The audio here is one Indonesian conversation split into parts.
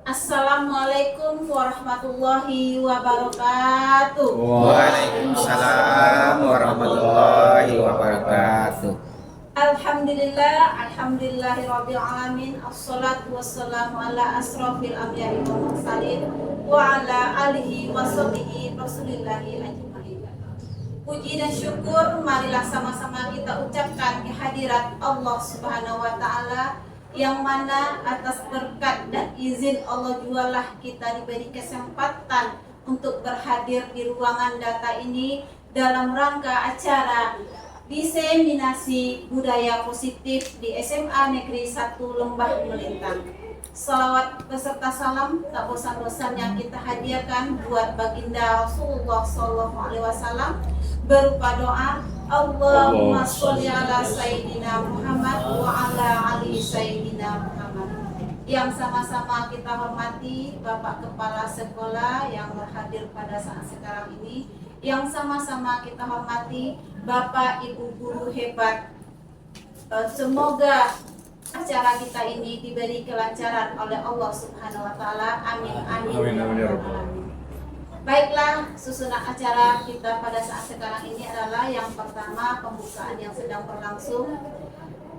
Assalamualaikum warahmatullahi wabarakatuh. Waalaikumsalam warahmatullahi wabarakatuh. Alhamdulillahirabbil alamin. Assalatu wassalamu ala asrofil anbiya'i wal mursalin wa ala alihi washabihi rasulillahi ajmain. Puji dan syukur marilah sama-sama kita ucapkan kehadirat Allah Subhanahu wa taala, yang mana atas berkat dan izin Allah jualah kita diberi kesempatan untuk berhadir di ruangan data ini dalam rangka acara diseminasi budaya positif di SMA Negeri 1 Lembah Melintang. Salawat beserta salam tak bosan-bosan yang kita hadirkan buat baginda Rasulullah SAW berupa doa Allahumma sholli ala Sayyidina Muhammad wa ala ali Sayyidina Muhammad. Yang sama-sama kita hormati Bapak Kepala Sekolah yang berhadir pada saat sekarang ini, yang sama-sama kita hormati Bapak Ibu guru hebat. Semoga acara kita ini diberi kelancaran oleh Allah Subhanahu wa taala. Amin amin. Baiklah, susunan acara kita pada saat sekarang ini adalah yang pertama pembukaan yang sedang berlangsung.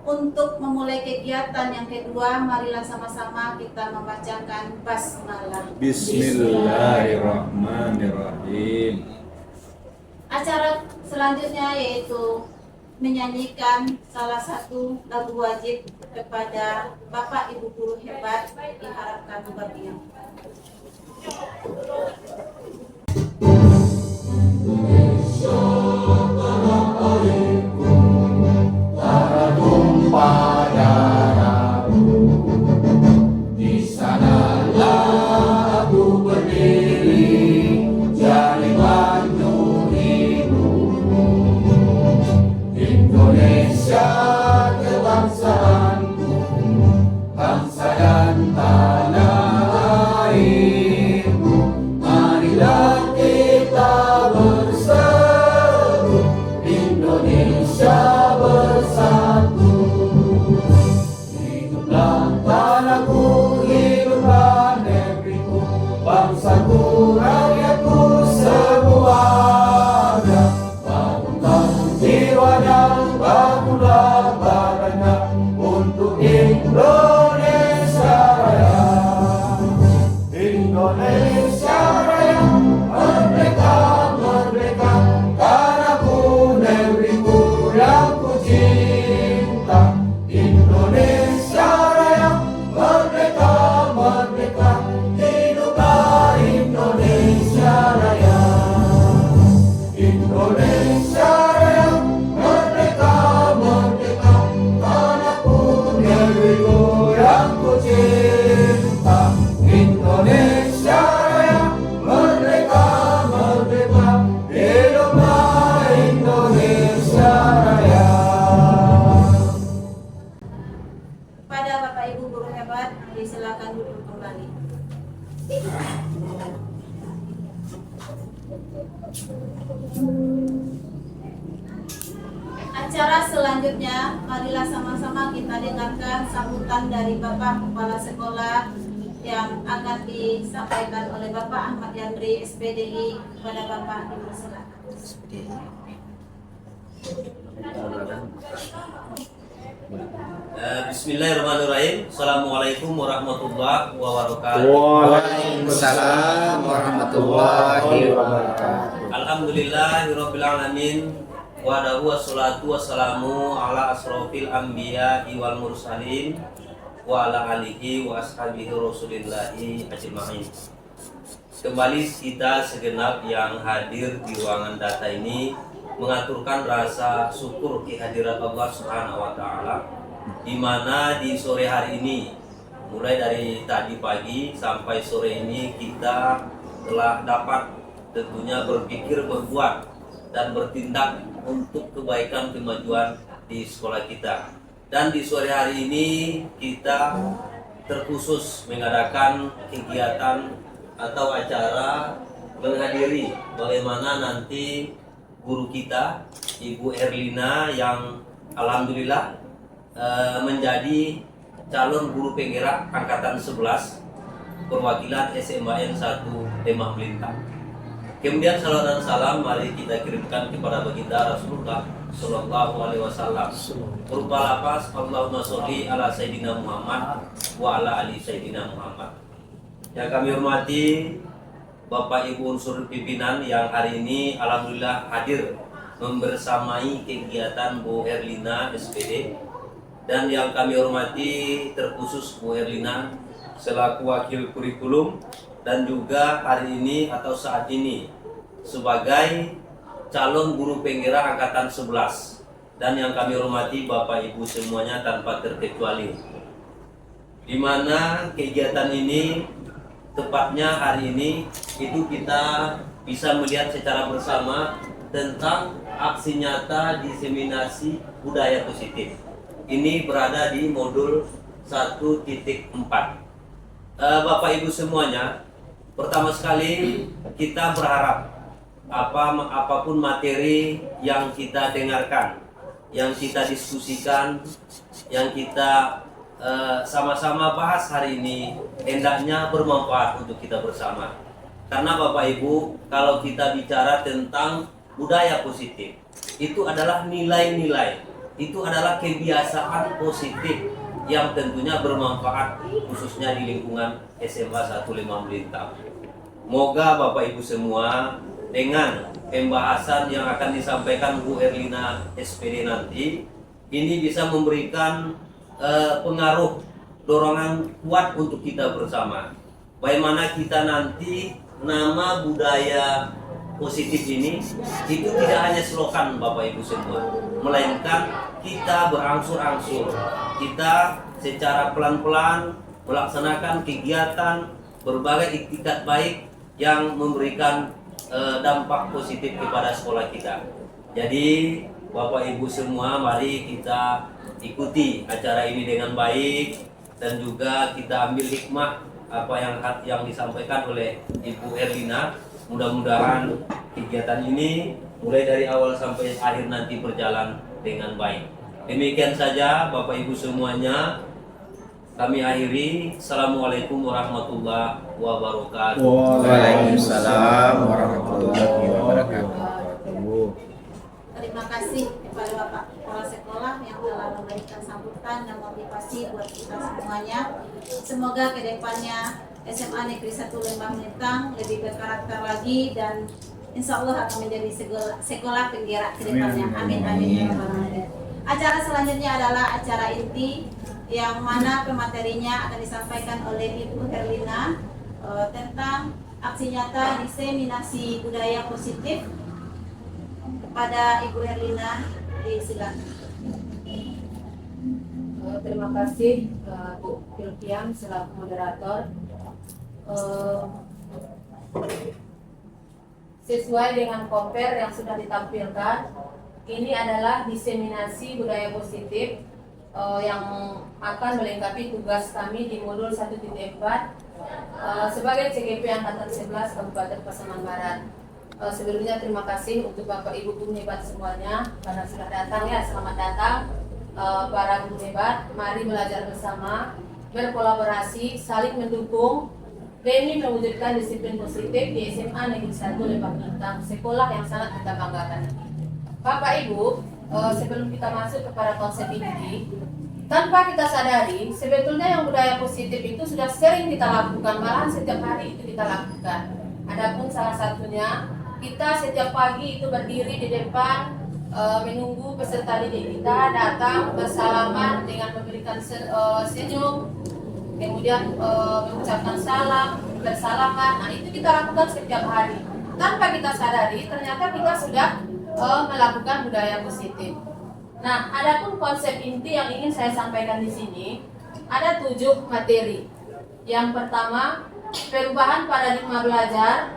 Untuk memulai kegiatan yang kedua, marilah sama-sama kita membacakan basmalah. Bismillahirrahmanirrahim. Acara selanjutnya yaitu menyanyikan salah satu lagu wajib kepada Bapak Ibu guru hebat, diharapkan berbahagia. Acara selanjutnya, marilah sama-sama kita dengarkan sambutan dari Bapak Kepala Sekolah yang akan disampaikan oleh Bapak Ahmad Yandri, SPDI, kepada Bapak dipersilakan. Bismillahirrahmanirrahim. Assalamualaikum warahmatullahi wabarakatuh. Waalaikumsalam warahmatullahi wabarakatuh. Alhamdulillahirabbil alamin. Wa wassalatu wassalamu ala asrofil anbiya'i wal mursalin wa ala alihi wa ashabihi rasulillahi ajma'in. kembali kita segenap yang hadir di ruangan data ini mengaturkan rasa syukur kehadiran Allah Subhanahu wa taala, di mana di sore hari ini mulai dari tadi pagi sampai sore ini kita telah dapat tentunya berpikir, berbuat dan bertindak untuk kebaikan kemajuan di sekolah kita. Dan di sore hari ini kita terkhusus mengadakan kegiatan atau acara menghadiri bagaimana nanti guru kita Ibu Erlina yang alhamdulillah menjadi calon guru penggerak angkatan 11 perwakilan SMAN 1 Demak Melintang. Kemudian salawat dan salam mari kita kirimkan kepada baginda Rasulullah Sallallahu Alaihi Wasallam berupa lafaz Allahumma sholli ala Sayyidina Muhammad wa ala ali Sayyidina Muhammad. Yang kami hormati Bapak Ibu unsur pimpinan yang hari ini alhamdulillah hadir membersamai kegiatan Bu Erlina SPD, dan yang kami hormati terkhusus Bu Erlina selaku wakil kurikulum dan juga hari ini atau saat ini sebagai calon guru penggerak angkatan 11, dan yang kami hormati Bapak Ibu semuanya tanpa terkecuali, di mana kegiatan ini tepatnya hari ini itu kita bisa melihat secara bersama tentang aksi nyata diseminasi budaya positif. Ini berada di modul 1.4. Bapak Ibu semuanya, pertama sekali kita berharap apapun materi yang kita dengarkan, yang kita diskusikan, yang kita sama-sama bahas hari ini hendaknya bermanfaat untuk kita bersama. Karena Bapak Ibu, kalau kita bicara tentang budaya positif, itu adalah nilai-nilai, itu adalah kebiasaan positif yang tentunya bermanfaat khususnya di lingkungan SMA 15 Melintang. Moga Bapak Ibu semua dengan pembahasan yang akan disampaikan Bu Erlina SPD nanti ini bisa memberikan pengaruh dorongan kuat untuk kita bersama. Bagaimana kita nanti nama budaya positif ini itu tidak hanya slogan Bapak Ibu semua, melainkan kita berangsur-angsur, kita secara pelan-pelan melaksanakan kegiatan berbagai iktikat baik yang memberikan dampak positif kepada sekolah kita. Jadi Bapak Ibu semua, mari kita ikuti acara ini dengan baik dan juga kita ambil hikmah apa yang disampaikan oleh Ibu Erlina. Mudah-mudahan kegiatan ini mulai dari awal sampai akhir nanti berjalan dengan baik. Demikian saja Bapak Ibu semuanya, kami akhiri. Assalamualaikum warahmatullahi wabarakatuh. Waalaikumsalam warahmatullahi wabarakatuh. Terima kasih kepada Bapak Kepala Sekolah yang telah memberikan sambutan dan motivasi buat kita semuanya. Semoga kedepannya SMA Negeri 1 Lembang Melintang lebih berkarakter lagi dan insya Allah akan menjadi sekolah penggerak kedepannya. Amin amin. Acara selanjutnya adalah acara inti yang mana pematerinya akan disampaikan oleh Ibu Erlina tentang aksi nyata diseminasi budaya positif. Kepada Ibu Erlina, disilakan. Terima kasih Bu Filkiam selaku moderator. Sesuai dengan compare yang sudah ditampilkan, ini adalah diseminasi budaya positif yang akan melengkapi tugas kami di modul 1.4 sebagai CGP Angkatan 11 Kabupaten Pasaman Barat. Sebelumnya terima kasih untuk Bapak Ibu guru hebat semuanya karena sudah datang ya. Selamat datang para guru hebat. Mari belajar bersama, berkolaborasi, saling mendukung demi mewujudkan disiplin positif di SMA Negeri 1 Lembang Melintang, sekolah yang sangat kita banggakan. Bapak Ibu, sebelum kita masuk kepada konsep inti, tanpa kita sadari sebetulnya yang budaya positif itu sudah sering kita lakukan, malahan setiap hari itu kita lakukan. Adapun salah satunya, kita setiap pagi itu berdiri di depan menunggu peserta didik kita datang bersalaman dengan memberikan senyum, kemudian mengucapkan salam, bersalaman. Nah, itu kita lakukan setiap hari. Tanpa kita sadari, ternyata kita sudah melakukan budaya positif. Nah, adapun konsep inti yang ingin saya sampaikan di sini, ada 7 materi. Yang pertama, perubahan paradigma belajar,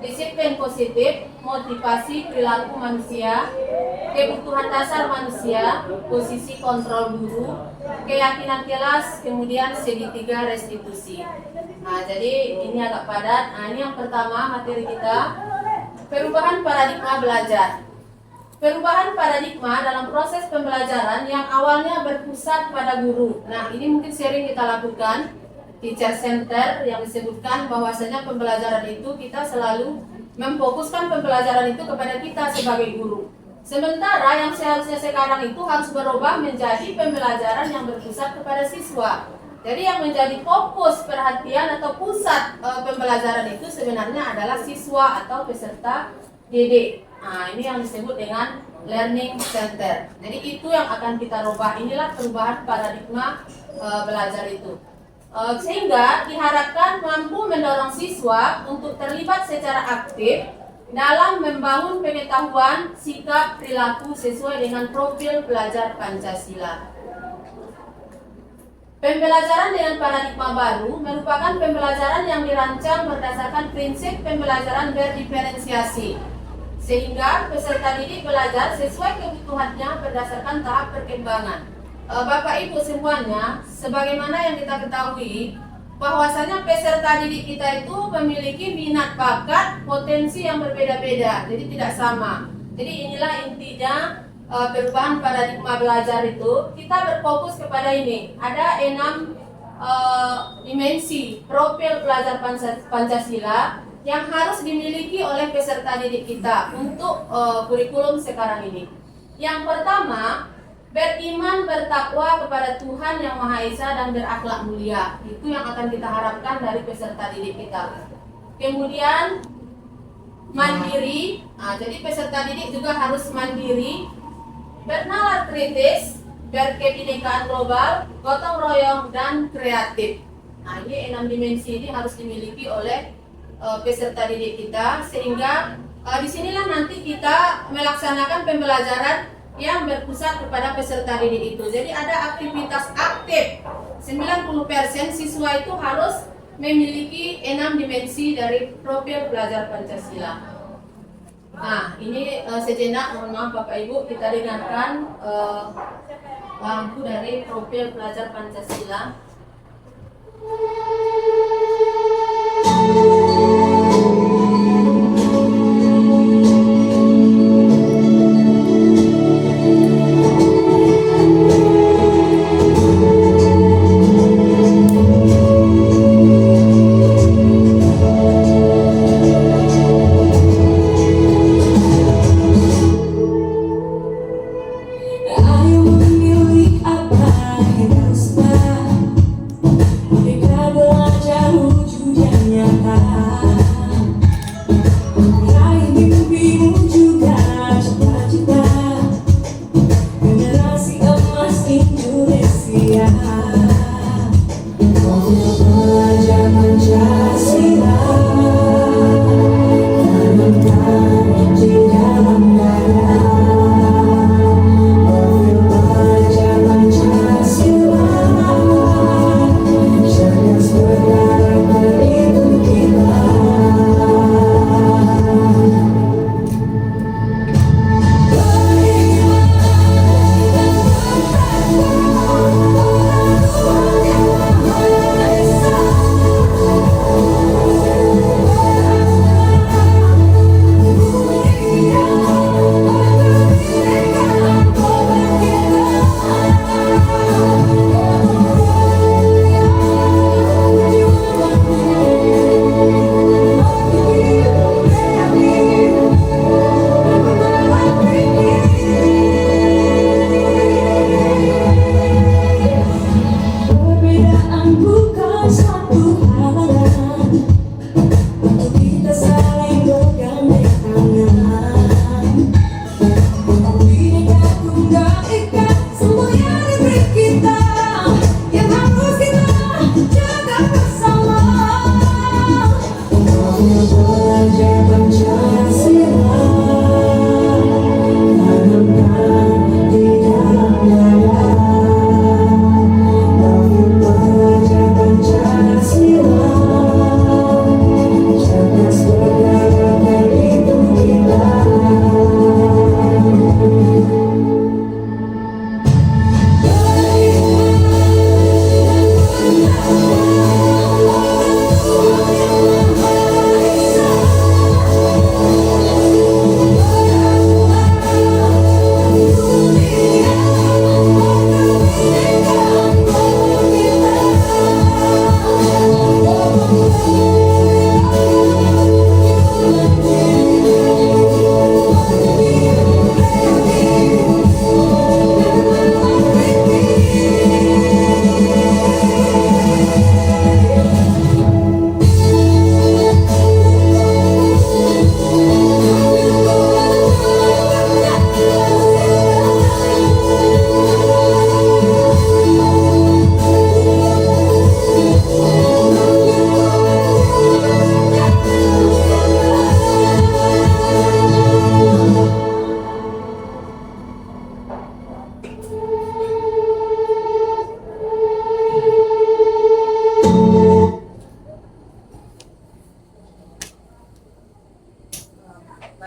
disiplin positif, motivasi perilaku manusia, kebutuhan dasar manusia, posisi kontrol guru, keyakinan kelas, kemudian segitiga restitusi. Nah, jadi ini agak padat. Nah, ini yang pertama materi kita, perubahan paradigma belajar. Perubahan paradigma dalam proses pembelajaran yang awalnya berpusat pada guru. Nah, ini mungkin sering kita lakukan, teacher center, yang disebutkan bahwasanya pembelajaran itu kita selalu memfokuskan pembelajaran itu kepada kita sebagai guru. Sementara yang seharusnya sekarang itu harus berubah menjadi pembelajaran yang berpusat kepada siswa. Jadi yang menjadi fokus perhatian atau pusat pembelajaran itu sebenarnya adalah siswa atau peserta didik. Nah, ini yang disebut dengan learning center. Jadi itu yang akan kita rubah. Inilah perubahan paradigma belajar itu. Sehingga diharapkan mampu mendorong siswa untuk terlibat secara aktif dalam membangun pengetahuan, sikap, perilaku sesuai dengan profil pelajar Pancasila. Pembelajaran dengan paradigma baru merupakan pembelajaran yang dirancang berdasarkan prinsip pembelajaran berdiferensiasi, sehingga peserta didik belajar sesuai kebutuhannya berdasarkan tahap perkembangan. Bapak Ibu semuanya, sebagaimana yang kita ketahui, bahwasanya peserta didik kita itu memiliki minat bakat, potensi yang berbeda-beda, jadi tidak sama. Jadi inilah intinya perubahan paradigma belajar itu. Kita berfokus kepada ini. Ada 6 dimensi profil pelajar Pancasila yang harus dimiliki oleh peserta didik kita untuk kurikulum sekarang ini. Yang pertama, beriman bertakwa kepada Tuhan Yang Maha Esa dan berakhlak mulia. Itu yang akan kita harapkan dari peserta didik kita. Kemudian mandiri. Nah, jadi peserta didik juga harus mandiri, bernalar kritis, berkebinekaan global, gotong royong, dan kreatif. Nah, ini 6 dimensi ini harus dimiliki oleh peserta didik kita, sehingga disinilah nanti kita melaksanakan pembelajaran yang berpusat kepada peserta didik itu. Jadi ada aktivitas aktif. 90% siswa itu harus memiliki 6 dimensi dari profil pelajar Pancasila. Nah, ini sejenak, mohon maaf Bapak Ibu, kita dengarkan lagu dari profil pelajar Pancasila. Ayo memilih apa yang harus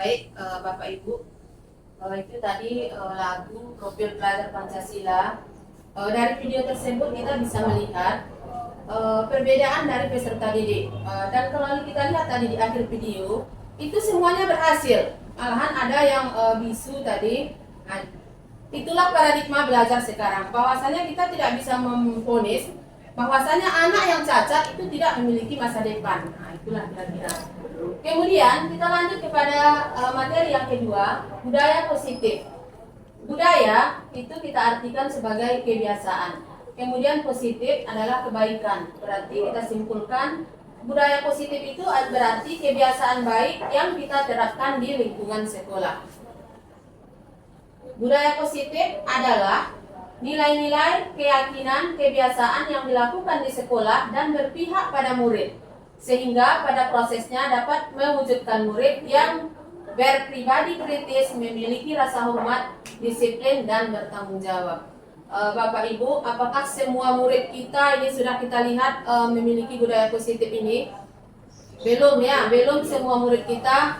Baik, Bapak Ibu, itu tadi lagu Profil Pelajar Pancasila. Dari video tersebut kita bisa melihat perbedaan dari peserta didik. Dan kalau kita lihat tadi di akhir video, itu semuanya berhasil. Malahan ada yang bisu tadi. Nah, itulah paradigma belajar sekarang. Bahwasanya kita tidak bisa memvonis bahwasanya anak yang cacat itu tidak memiliki masa depan. Nah, itulah kira-kira. Kemudian kita lanjut kepada materi yang kedua, budaya positif. Budaya itu kita artikan sebagai kebiasaan. Kemudian positif adalah kebaikan. Berarti kita simpulkan budaya positif itu berarti kebiasaan baik yang kita terapkan di lingkungan sekolah. Budaya positif adalah nilai-nilai, keyakinan, kebiasaan yang dilakukan di sekolah dan berpihak pada murid, sehingga pada prosesnya dapat mewujudkan murid yang berpribadi kritis, memiliki rasa hormat, disiplin, dan bertanggung jawab. Bapak Ibu, apakah semua murid kita ini sudah kita lihat memiliki budaya positif ini? Belum ya, belum semua murid kita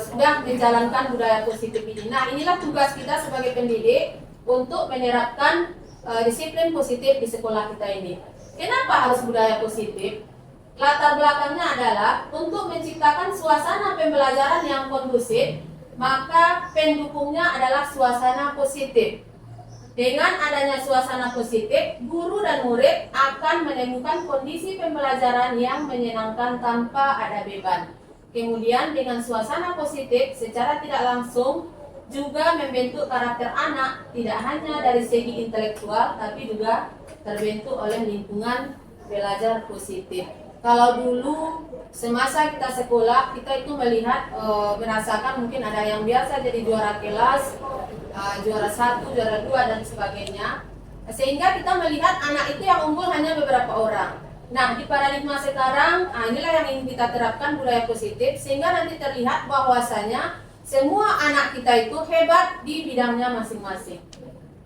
sudah menjalankan budaya positif ini. Nah, inilah tugas kita sebagai pendidik untuk menerapkan disiplin positif di sekolah kita ini. Kenapa harus budaya positif? Latar belakangnya adalah untuk menciptakan suasana pembelajaran yang kondusif, maka pendukungnya adalah suasana positif. Dengan adanya suasana positif, guru dan murid akan menemukan kondisi pembelajaran yang menyenangkan tanpa ada beban. Kemudian dengan suasana positif secara tidak langsung juga membentuk karakter anak, tidak hanya dari segi intelektual tapi juga terbentuk oleh lingkungan belajar positif. Kalau dulu semasa kita sekolah, kita itu melihat merasakan mungkin ada yang biasa jadi juara kelas, juara 1, juara 2 dan sebagainya. Sehingga kita melihat anak itu yang unggul hanya beberapa orang. Nah, di paradigma sekarang, inilah yang ingin kita terapkan budaya positif sehingga nanti terlihat bahwasanya semua anak kita itu hebat di bidangnya masing-masing.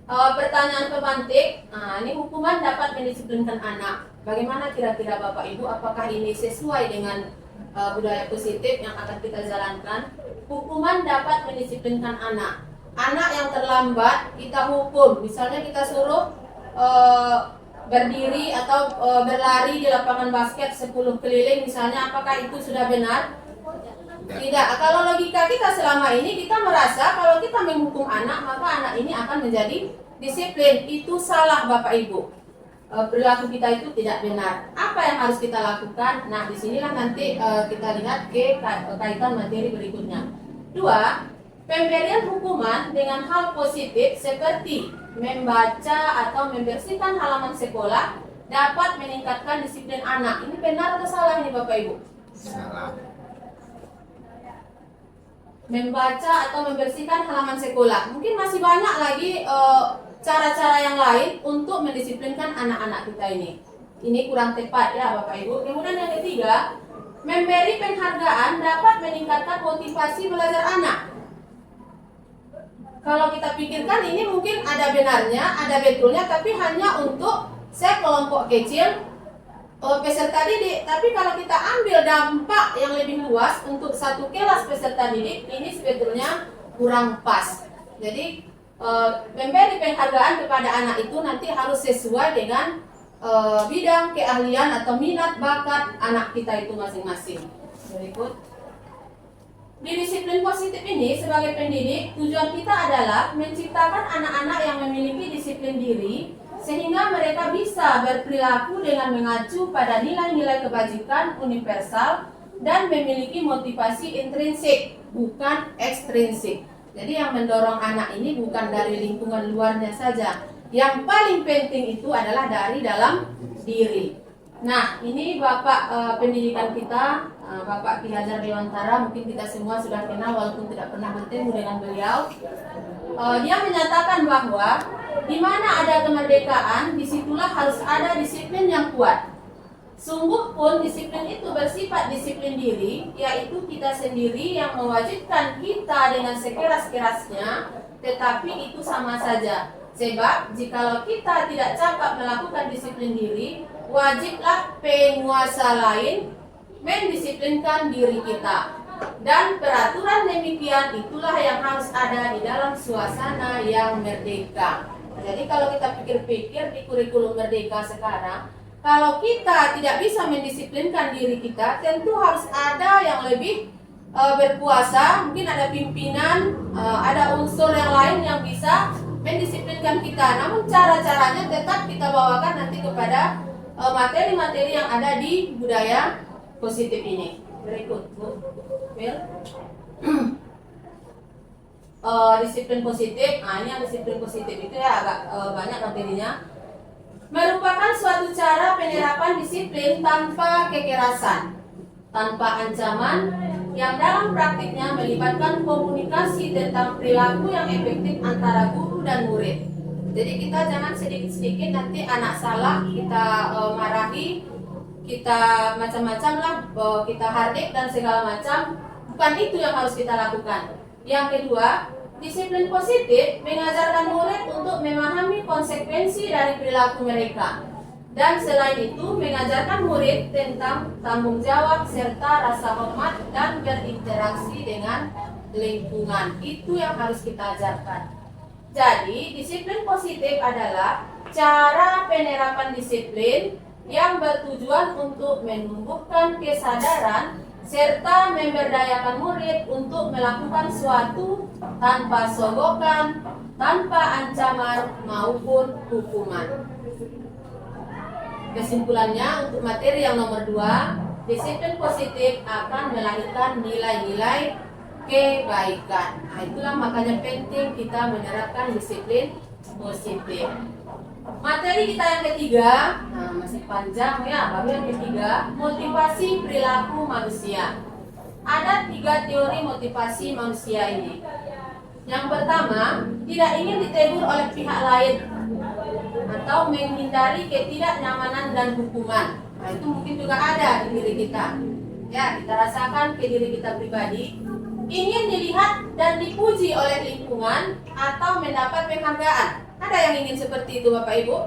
Pertanyaan pemantik, ini hukuman dapat mendisiplinkan anak. Bagaimana kira-kira Bapak Ibu, apakah ini sesuai dengan budaya positif yang akan kita jalankan? Hukuman dapat mendisiplinkan anak. Anak yang terlambat kita hukum, misalnya kita suruh berdiri atau berlari di lapangan basket 10 keliling misalnya, apakah itu sudah benar? Tidak. Kalau logika kita selama ini kita merasa kalau kita menghukum anak maka anak ini akan menjadi disiplin. Itu salah Bapak Ibu. Perilaku kita itu tidak benar. Apa yang harus kita lakukan? Nah, disinilah nanti kita lihat ke kaitan materi berikutnya. 2. Pemberian hukuman dengan hal positif seperti membaca atau membersihkan halaman sekolah dapat meningkatkan disiplin anak. Ini benar atau salah ini Bapak Ibu? Salah. Membaca atau membersihkan halaman sekolah. Mungkin masih banyak lagi cara-cara yang lain untuk mendisiplinkan anak-anak kita ini. Ini kurang tepat ya Bapak Ibu. Kemudian yang ketiga, memberi penghargaan dapat meningkatkan motivasi belajar anak. Kalau kita pikirkan ini mungkin ada benarnya, ada betulnya, tapi hanya untuk sekelompok kecil peserta didik. Tapi kalau kita ambil dampak yang lebih luas untuk satu kelas peserta didik, ini sebetulnya kurang pas. Jadi memberi penghargaan kepada anak itu nanti harus sesuai dengan bidang keahlian atau minat bakat anak kita itu masing-masing. Berikut. Di disiplin positif ini sebagai pendidik, tujuan kita adalah menciptakan anak-anak yang memiliki disiplin diri sehingga mereka bisa berperilaku dengan mengacu pada nilai-nilai kebajikan universal dan memiliki motivasi intrinsik, bukan ekstrinsik. Jadi yang mendorong anak ini bukan dari lingkungan luarnya saja. Yang paling penting itu adalah dari dalam diri. Nah, ini Bapak pendidikan kita, Bapak Ki Hajar Dewantara, mungkin kita semua sudah kenal walaupun tidak pernah bertemu dengan beliau. Dia menyatakan bahwa di mana ada kemerdekaan, disitulah harus ada disiplin yang kuat. Sungguh pun disiplin itu bersifat disiplin diri, yaitu kita sendiri yang mewajibkan kita dengan sekeras-kerasnya, tetapi itu sama saja. Sebab jikalau kita tidak cakap melakukan disiplin diri, wajiblah penguasa lain mendisiplinkan diri kita. Dan peraturan demikian itulah yang harus ada di dalam suasana yang merdeka. Jadi kalau kita pikir-pikir di kurikulum merdeka sekarang, kalau kita tidak bisa mendisiplinkan diri kita, tentu harus ada yang lebih berkuasa, mungkin ada pimpinan, ada unsur yang lain yang bisa mendisiplinkan kita. Namun cara-caranya tetap kita bawakan nanti kepada materi-materi yang ada di budaya positif ini. Berikut, Bu. Will. Disiplin positif. Ini yang disiplin positif itu ya agak banyak materinya. Merupakan suatu cara penerapan disiplin tanpa kekerasan, tanpa ancaman, yang dalam praktiknya melibatkan komunikasi tentang perilaku yang efektif antara guru dan murid. Jadi kita jangan sedikit-sedikit nanti anak salah kita marahi, kita macam-macam lah, kita hardik dan segala macam. Bukan itu yang harus kita lakukan. Yang kedua, disiplin positif mengajarkan murid untuk memahami konsekuensi dari perilaku mereka. Dan selain itu mengajarkan murid tentang tanggung jawab serta rasa hormat dan berinteraksi dengan lingkungan. Itu yang harus kita ajarkan. Jadi disiplin positif adalah cara penerapan disiplin yang bertujuan untuk menumbuhkan kesadaran serta memberdayakan murid untuk melakukan suatu tanpa sogokan, tanpa ancaman maupun hukuman. Kesimpulannya untuk materi yang nomor 2, disiplin positif akan melahirkan nilai-nilai kebaikan. Itulah makanya penting kita menerapkan disiplin positif. Materi kita yang ketiga, masih panjang ya, baru yang ketiga, motivasi perilaku manusia. Ada 3 teori motivasi manusia ini. Yang pertama, tidak ingin ditegur oleh pihak lain atau menghindari ketidaknyamanan dan hukuman. Itu mungkin juga ada di diri kita. Ya, kita rasakan ke diri kita pribadi, ingin dilihat dan dipuji oleh lingkungan atau mendapat penghargaan. Ada yang ingin seperti itu Bapak Ibu?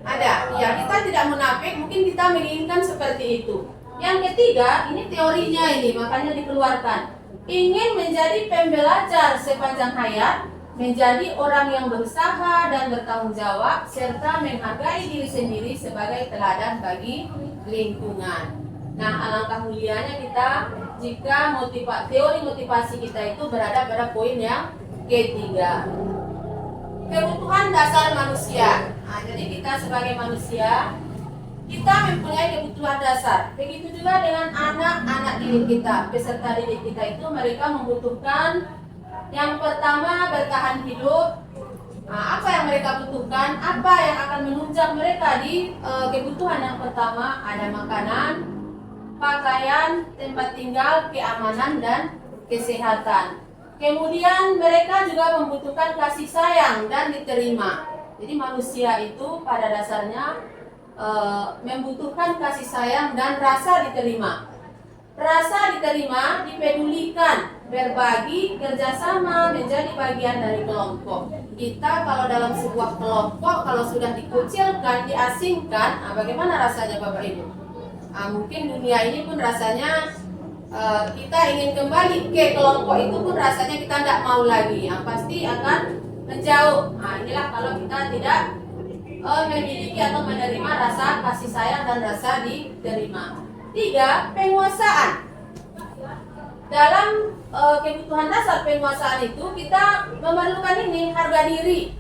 Ada. Ya, kita tidak munafik, mungkin kita menginginkan seperti itu. Yang ketiga, ini teorinya ini, makanya dikeluarkan. Ingin menjadi pembelajar sepanjang hayat, menjadi orang yang berusaha dan bertanggung jawab, serta menghargai diri sendiri sebagai teladan bagi lingkungan. Nah, alangkah mulianya kita jika teori motivasi kita itu berada pada poin yang ketiga. Kebutuhan dasar manusia. Nah, jadi kita sebagai manusia, kita mempunyai kebutuhan dasar. Begitu juga dengan anak-anak didik kita, peserta didik kita itu mereka membutuhkan yang pertama bertahan hidup. Apa yang mereka butuhkan? Apa yang akan menunjang mereka di kebutuhan yang pertama? Ada makanan, pakaian, tempat tinggal, keamanan dan kesehatan. Kemudian mereka juga membutuhkan kasih sayang dan diterima. Jadi manusia itu pada dasarnya membutuhkan kasih sayang dan rasa diterima. Rasa diterima, dipedulikan, berbagi, kerjasama, menjadi bagian dari kelompok. Kita kalau dalam sebuah kelompok, kalau sudah dikucilkan, diasingkan, bagaimana rasanya Bapak Ibu? Mungkin dunia ini pun rasanya kita ingin kembali ke kelompok itu pun rasanya kita tidak mau lagi. Yang pasti akan menjauh. Inilah kalau kita tidak memiliki atau menerima rasa kasih sayang dan rasa diterima. 3, penguasaan. Dalam kebutuhan dasar penguasaan itu kita memerlukan ini, harga diri,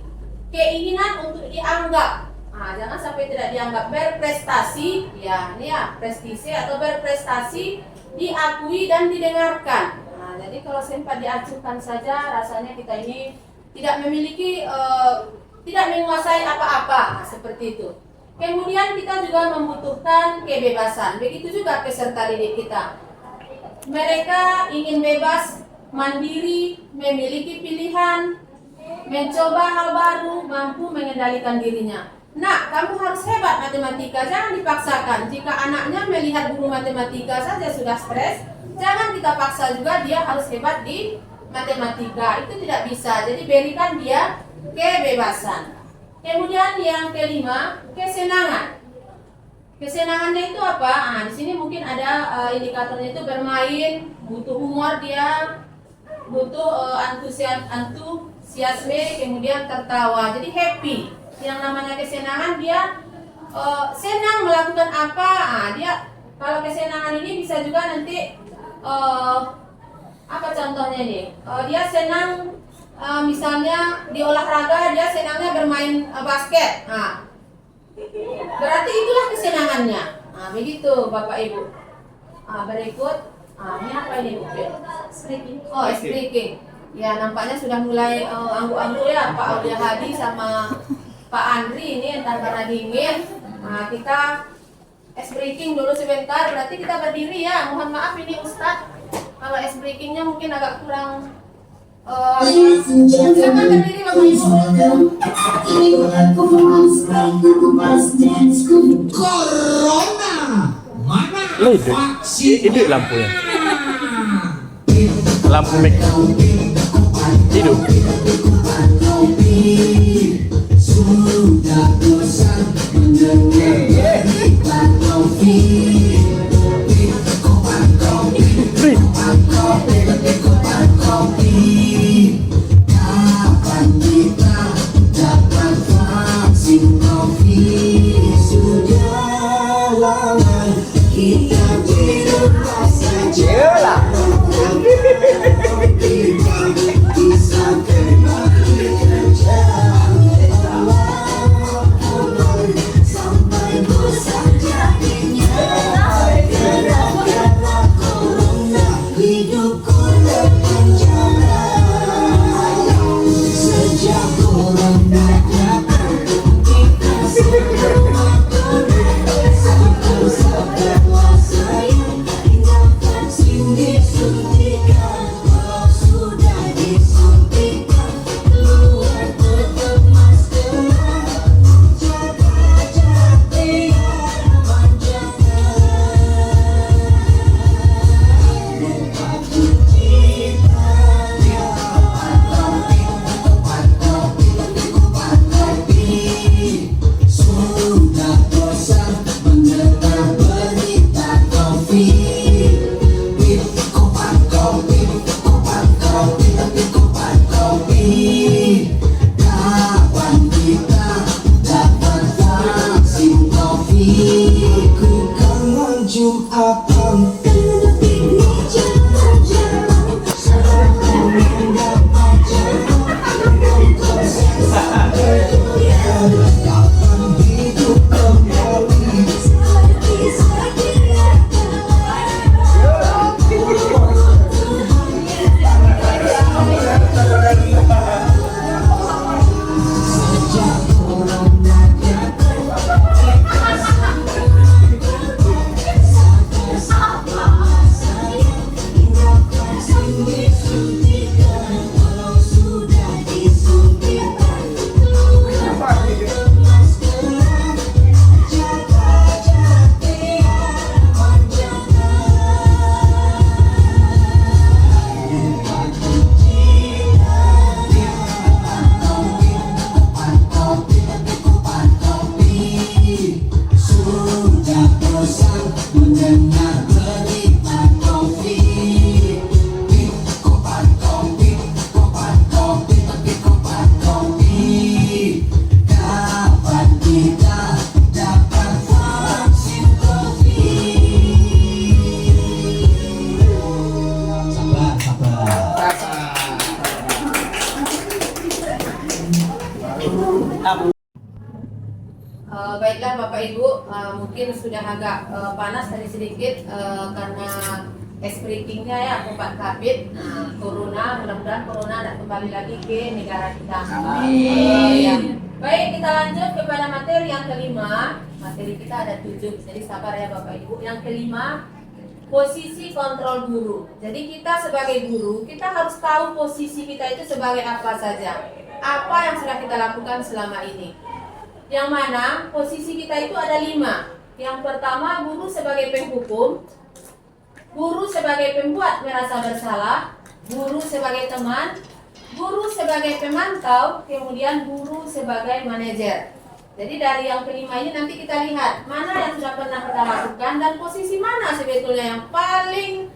keinginan untuk dianggap. Jangan sampai tidak dianggap, berprestasi, ya ini ya prestisi atau berprestasi, diakui dan didengarkan. Jadi kalau sempat diacuhkan saja, rasanya kita ini tidak memiliki, tidak menguasai apa-apa, seperti itu. Kemudian kita juga membutuhkan kebebasan. Begitu juga peserta didik kita. Mereka ingin bebas, mandiri, memiliki pilihan, mencoba hal baru, mampu mengendalikan dirinya. Nah, kamu harus hebat matematika, jangan dipaksakan. Jika anaknya melihat guru matematika saja sudah stres, jangan kita paksa juga dia harus hebat di matematika. Itu tidak bisa. Jadi berikan dia kebebasan. Kemudian yang kelima, kesenangan. Kesenangannya itu apa? Di sini mungkin ada indikatornya itu bermain, butuh humor dia, butuh antusiasme, kemudian tertawa, jadi happy. Yang namanya kesenangan dia senang melakukan apa. Dia kalau kesenangan ini bisa juga nanti apa contohnya nih? Dia senang misalnya di olahraga, dia senangnya bermain basket. Berarti itulah kesenangannya. Begitu Bapak Ibu. Berikut, ini apa ini Bu? Speaking. Oh, speaking. Ya, nampaknya sudah mulai anggu-anggu ya Pak Aulia Hadi sama Pak Andri ini, entah karena dingin. Kita ice breaking dulu sebentar, berarti kita berdiri ya. Mohon maaf ini Ustadz, kalau ice breakingnya mungkin agak kurang. Silakan berdiri Bapak Ibu. Corona mana vaksin? Hidup lampunya. Lampu mic. Hidup. Sudah bosan mendengar berita COVID. Kapan kita dapat vaksin COVID? Sudah lama kita di rumah saja. Kita bisa kembali kerja. Sampai bosan jadinya. Gara-gara corona hidupku berpenjara. Sejak corona datang kita semua sabarlah sayang hingga vaksin disuntikan. Kalau sudah disuntikan keluar tutup masker, jaga jarak aman jangan lupa cuci sudah bosan mendengar berita COVID. Kopan COVID. Kapan kita dapat vaksin COVID? Ku kangen Jumatan piknik jalan-jalan sama mendapat kapan hidup kembali sejak corona datang sabar sayang hingga vaksin disuntikan. Kalau sudah disuntikan keluar tutup masker, jaga jarak aman jangan lupa cuci sudah bosan mendengar berita COVID. Kopan COVID. Kapan kita dapat vaksin COVID? Sabar. Baiklah Bapak Ibu, mungkin sudah agak panas tadi sedikit karena ice breakingnya ya Bapak Kabit. Corona, mudah-mudahan corona tidak kembali lagi ke negara kita. Ya. Baik, kita lanjut kepada materi yang kelima. Materi kita ada 7, jadi sabar ya Bapak Ibu. Yang kelima, posisi kontrol guru. Jadi kita sebagai guru, kita harus tahu posisi kita itu sebagai apa saja. Apa yang sudah kita lakukan selama ini. Yang mana posisi kita itu ada 5. Yang pertama, guru sebagai penghukum, guru sebagai pembuat merasa bersalah, guru sebagai teman, guru sebagai pemantau, kemudian guru sebagai manajer. Jadi dari yang kelima ini nanti kita lihat mana yang sudah pernah kita lakukan dan posisi mana sebetulnya yang paling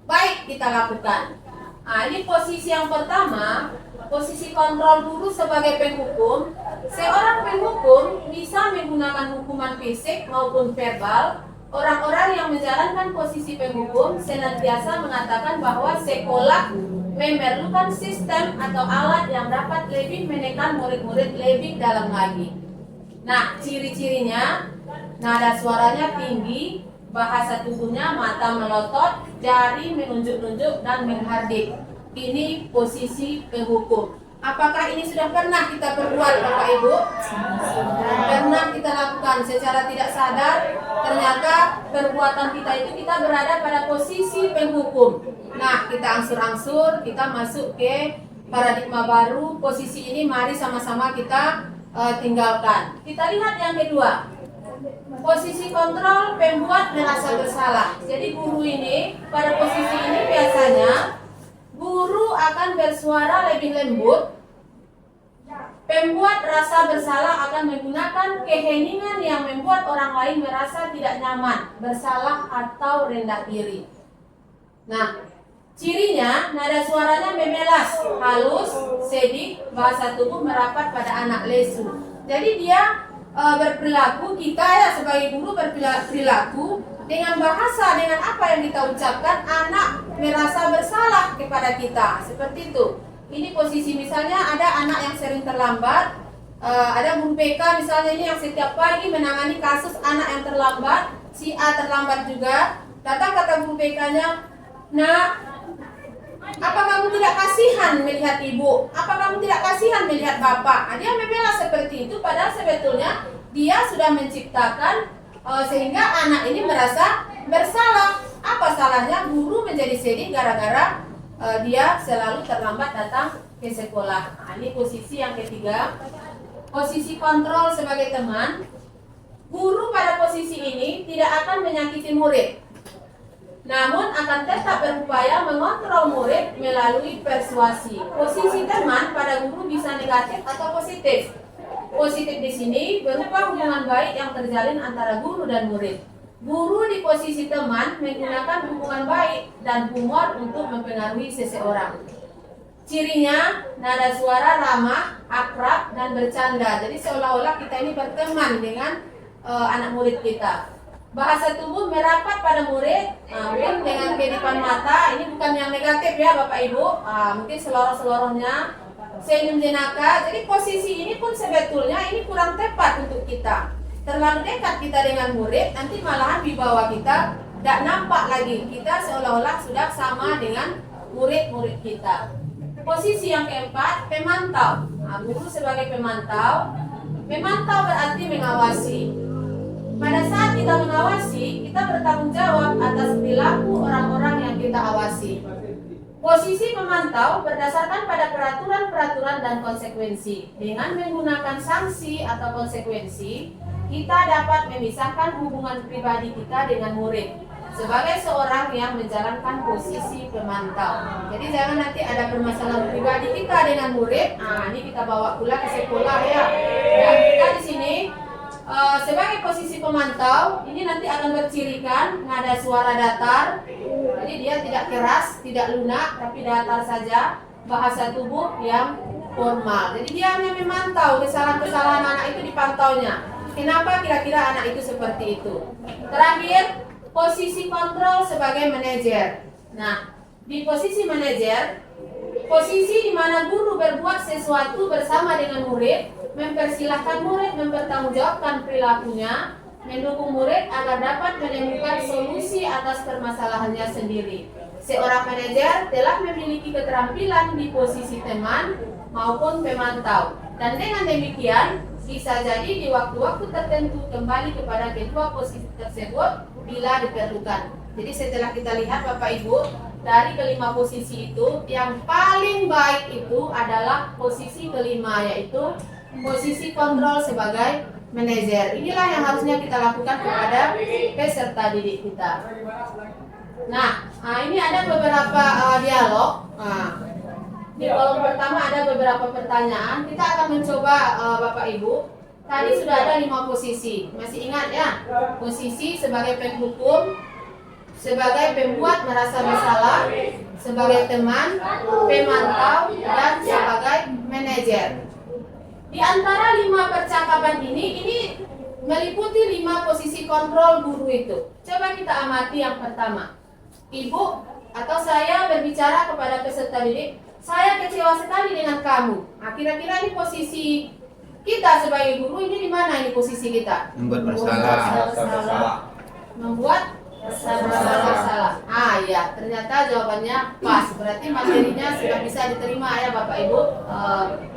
baik kita lakukan. Nah, ini posisi yang pertama, posisi kontrol guru sebagai penghukum. Seorang penghukum bisa menggunakan hukuman fisik maupun verbal. Orang-orang yang menjalankan posisi penghukum senantiasa mengatakan bahwa sekolah memerlukan sistem atau alat yang dapat lebih menekan murid-murid lebih dalam lagi. Nah, ciri-cirinya, nada suaranya tinggi, bahasa tubuhnya mata melotot, jari menunjuk-nunjuk dan menghardik. Ini posisi penghukum. Apakah ini sudah pernah kita perbuat, Bapak Ibu? Pernah kita lakukan secara tidak sadar. Ternyata perbuatan kita itu kita berada pada posisi penghukum. Nah, kita angsur-angsur, kita masuk ke paradigma baru. Posisi ini mari sama-sama kita tinggalkan. Kita lihat yang kedua. Posisi kontrol pembuat merasa bersalah. Jadi guru ini pada posisi ini biasanya guru akan bersuara lebih lembut. Pembuat rasa bersalah akan menggunakan keheningan yang membuat orang lain merasa tidak nyaman, bersalah atau rendah diri. Nah, cirinya nada suaranya memelas, halus, sedih, bahasa tubuh merapat pada anak lesu. Jadi dia berperilaku, kita ya sebagai guru berperilaku dengan bahasa, dengan apa yang kita ucapkan, anak merasa bersalah kepada kita. Seperti itu. Ini posisi misalnya ada anak yang sering terlambat, ada guru BK misalnya ini yang setiap pagi menangani kasus anak yang terlambat, si A terlambat juga. Datang kata guru BK-nya, "Nak, apa kamu tidak kasihan melihat ibu? Apa kamu tidak kasihan melihat bapak?" Nah, dia membela seperti itu, padahal sebetulnya dia sudah menciptakan sehingga anak ini merasa bersalah. Apa salahnya guru menjadi sedih gara-gara dia selalu terlambat datang ke sekolah. Nah, ini posisi yang ketiga. Posisi kontrol sebagai teman. Guru pada posisi ini tidak akan menyakiti murid, namun akan tetap berupaya mengontrol murid melalui persuasi. Posisi teman pada guru bisa negatif atau positif. Positif di sini berupa hubungan baik yang terjalin antara guru dan murid. Guru di posisi teman menggunakan hubungan baik dan humor untuk mempengaruhi seseorang. Cirinya nada suara ramah, akrab, dan bercanda. Jadi seolah-olah kita ini berteman dengan anak murid kita. Bahasa tubuh merapat pada murid, mungkin dengan kedipan mata. Ini bukan yang negatif ya Bapak Ibu. Mungkin seloroh-selorohnya, senyum jenaka. Jadi posisi ini pun sebetulnya ini kurang tepat untuk kita. Terlalu dekat kita dengan murid, nanti malahan di bawah kita tidak nampak lagi. Kita seolah-olah sudah sama dengan murid-murid kita. Posisi yang keempat, pemantau. Nah, guru sebagai pemantau. Memantau berarti mengawasi. Pada saat kita mengawasi, kita bertanggung jawab atas perilaku orang-orang yang kita awasi. Posisi memantau berdasarkan pada peraturan-peraturan dan konsekuensi. Dengan menggunakan sanksi atau konsekuensi, kita dapat memisahkan hubungan pribadi kita dengan murid sebagai seorang yang menjalankan posisi pemantau. Jadi jangan nanti ada permasalahan pribadi kita dengan murid, ini kita bawa pula ke sekolah ya. Dan kita di sini sebagai posisi pemantau, ini nanti akan bercirikan nada suara datar. Jadi dia tidak keras, tidak lunak, tapi datar saja. Bahasa tubuh yang formal. Jadi dia hanya memantau kesalahan-kesalahan anak itu dipantaunya. Kenapa kira-kira anak itu seperti itu? Terakhir, posisi kontrol sebagai manajer. Nah, di posisi manajer, posisi di mana guru berbuat sesuatu bersama dengan murid, mempersilahkan murid mempertanggungjawabkan perilakunya, mendukung murid agar dapat menemukan solusi atas permasalahannya sendiri. Seorang manajer telah memiliki keterampilan di posisi teman maupun pemantau. Dan dengan demikian, bisa jadi di waktu-waktu tertentu kembali kepada kedua posisi tersebut bila diperlukan. Jadi setelah kita lihat Bapak Ibu, dari kelima posisi itu, yang paling baik itu adalah posisi kelima, yaitu posisi kontrol sebagai manajer. Inilah yang harusnya kita lakukan kepada peserta didik kita. Nah, ini ada beberapa dialog. Di kolom pertama ada beberapa pertanyaan. Kita akan mencoba Bapak Ibu. Tadi sudah ada 5 posisi. Masih ingat ya? Posisi sebagai penghukum, sebagai pembuat merasa bersalah, sebagai teman, pemantau, dan sebagai manajer. Di antara 5 percakapan ini meliputi 5 posisi kontrol guru itu. Coba kita amati yang pertama. Ibu atau saya berbicara kepada peserta didik, saya kecewa sekali dengan kamu. Nah, kira-kira ini posisi kita sebagai guru ini di mana ini posisi kita? Membuat bersalah. Membuat bersalah. Ah ya, ternyata jawabannya pas. Berarti materinya sudah bisa diterima ya Bapak Ibu.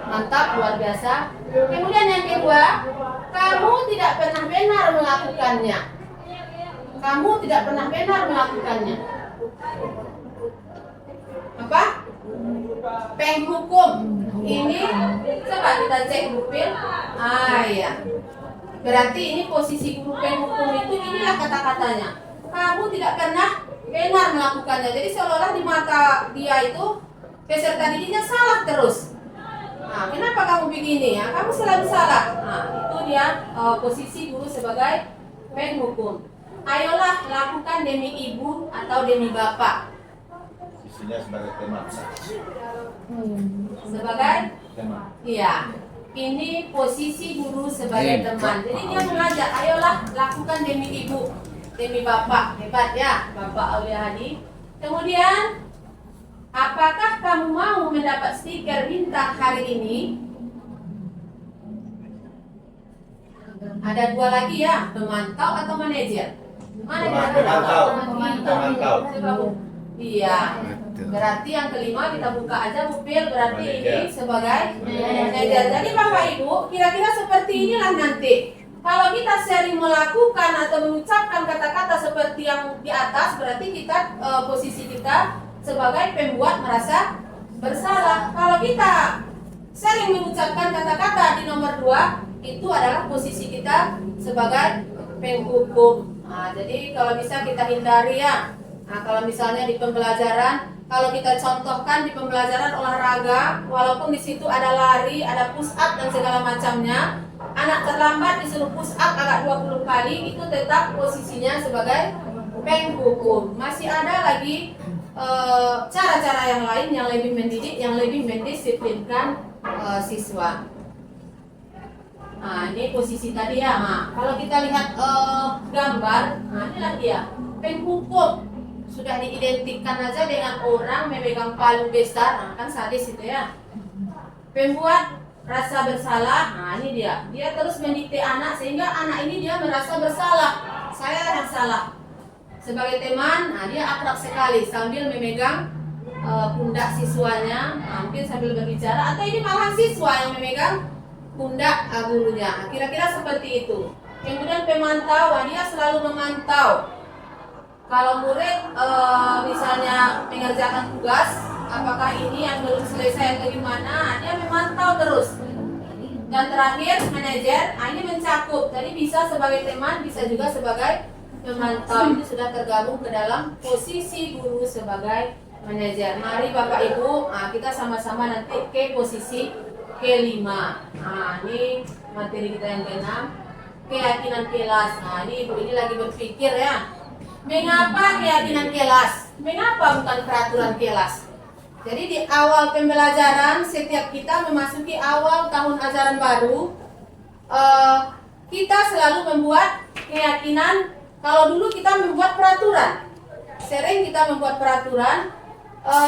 Mantap, luar biasa. Kemudian yang kedua, kamu tidak pernah benar melakukannya. Kamu tidak pernah benar melakukannya. Apa? Penghukum. Ini coba kita cek Google. Ah iya. Berarti ini posisi guru penghukum itu inilah kata-katanya. Kamu tidak pernah benar melakukannya. Jadi seolah-olah di mata dia itu peserta didiknya salah terus. Nah, kenapa kamu begini ya? Kamu selalu salah. Nah, itu dia posisi guru sebagai penghukum. Ayolah lakukan demi ibu atau demi bapak. Isinya sebagai teman. Sebagai Teman. iya. Ini posisi guru sebagai teman. Jadi dia mengajak, ayolah lakukan demi ibu, demi bapak. Hebat ya, Bapak Aulia Hadi. Kemudian, apakah kamu mau mendapat stiker bintang hari ini? Ada 2 lagi ya, pemantau atau manajer? Mana yang Pemantau. Pemantau. Coba, Bu. Iya. Berarti yang kelima kita buka aja Bupil, berarti ini sebagai manajer. Jadi Bapak Ibu, kira-kira seperti inilah nanti. Kalau kita sering melakukan atau mengucapkan kata-kata seperti yang di atas, berarti kita posisi kita sebagai pembuat merasa bersalah. Kalau kita sering mengucapkan kata-kata di nomor 2, itu adalah posisi kita sebagai penghukum. Nah, jadi kalau bisa kita hindari ya. Nah, kalau misalnya di pembelajaran, kalau kita contohkan di pembelajaran olahraga, walaupun di situ ada lari, ada push up dan segala macamnya, anak terlambat disuruh push up agak 20 kali, itu tetap posisinya sebagai penghukum. Masih ada lagi cara-cara yang lain yang lebih mendidik, yang lebih mendisiplinkan siswa. Nah, ini posisi tadi ya. Nah, kalau kita lihat gambar, nah inilah dia penghukum. Sudah diidentikan aja dengan orang memegang palu besar, nah, kan sadis itu ya. Pembuat rasa bersalah, nah ini dia. Dia terus mendikte anak sehingga anak ini dia merasa bersalah. Saya yang salah. Sebagai teman, nah dia akrab sekali sambil memegang pundak siswanya, hampir sambil berbicara. Atau ini malah siswa yang memegang pundak gurunya. Nah, kira-kira seperti itu. Kemudian pemantau, nah, dia selalu memantau. Kalau murid misalnya mengerjakan tugas, apakah ini yang belum selesai atau gimana, dia memantau terus. Dan terakhir manajer, ini mencakup. Jadi bisa sebagai teman, bisa juga sebagai memantau. Itu sudah tergabung ke dalam posisi guru sebagai manajer. Mari Bapak Ibu, kita sama-sama nanti ke posisi ke-5. Nah, ini materi kita yang ke-6, keyakinan kelas. Nah, ini Ibu ini lagi berpikir ya. Mengapa keyakinan kelas? Mengapa bukan peraturan kelas? Jadi di awal pembelajaran, setiap kita memasuki awal tahun ajaran baru, kita selalu membuat keyakinan. Kalau dulu kita membuat peraturan, sering kita membuat peraturan,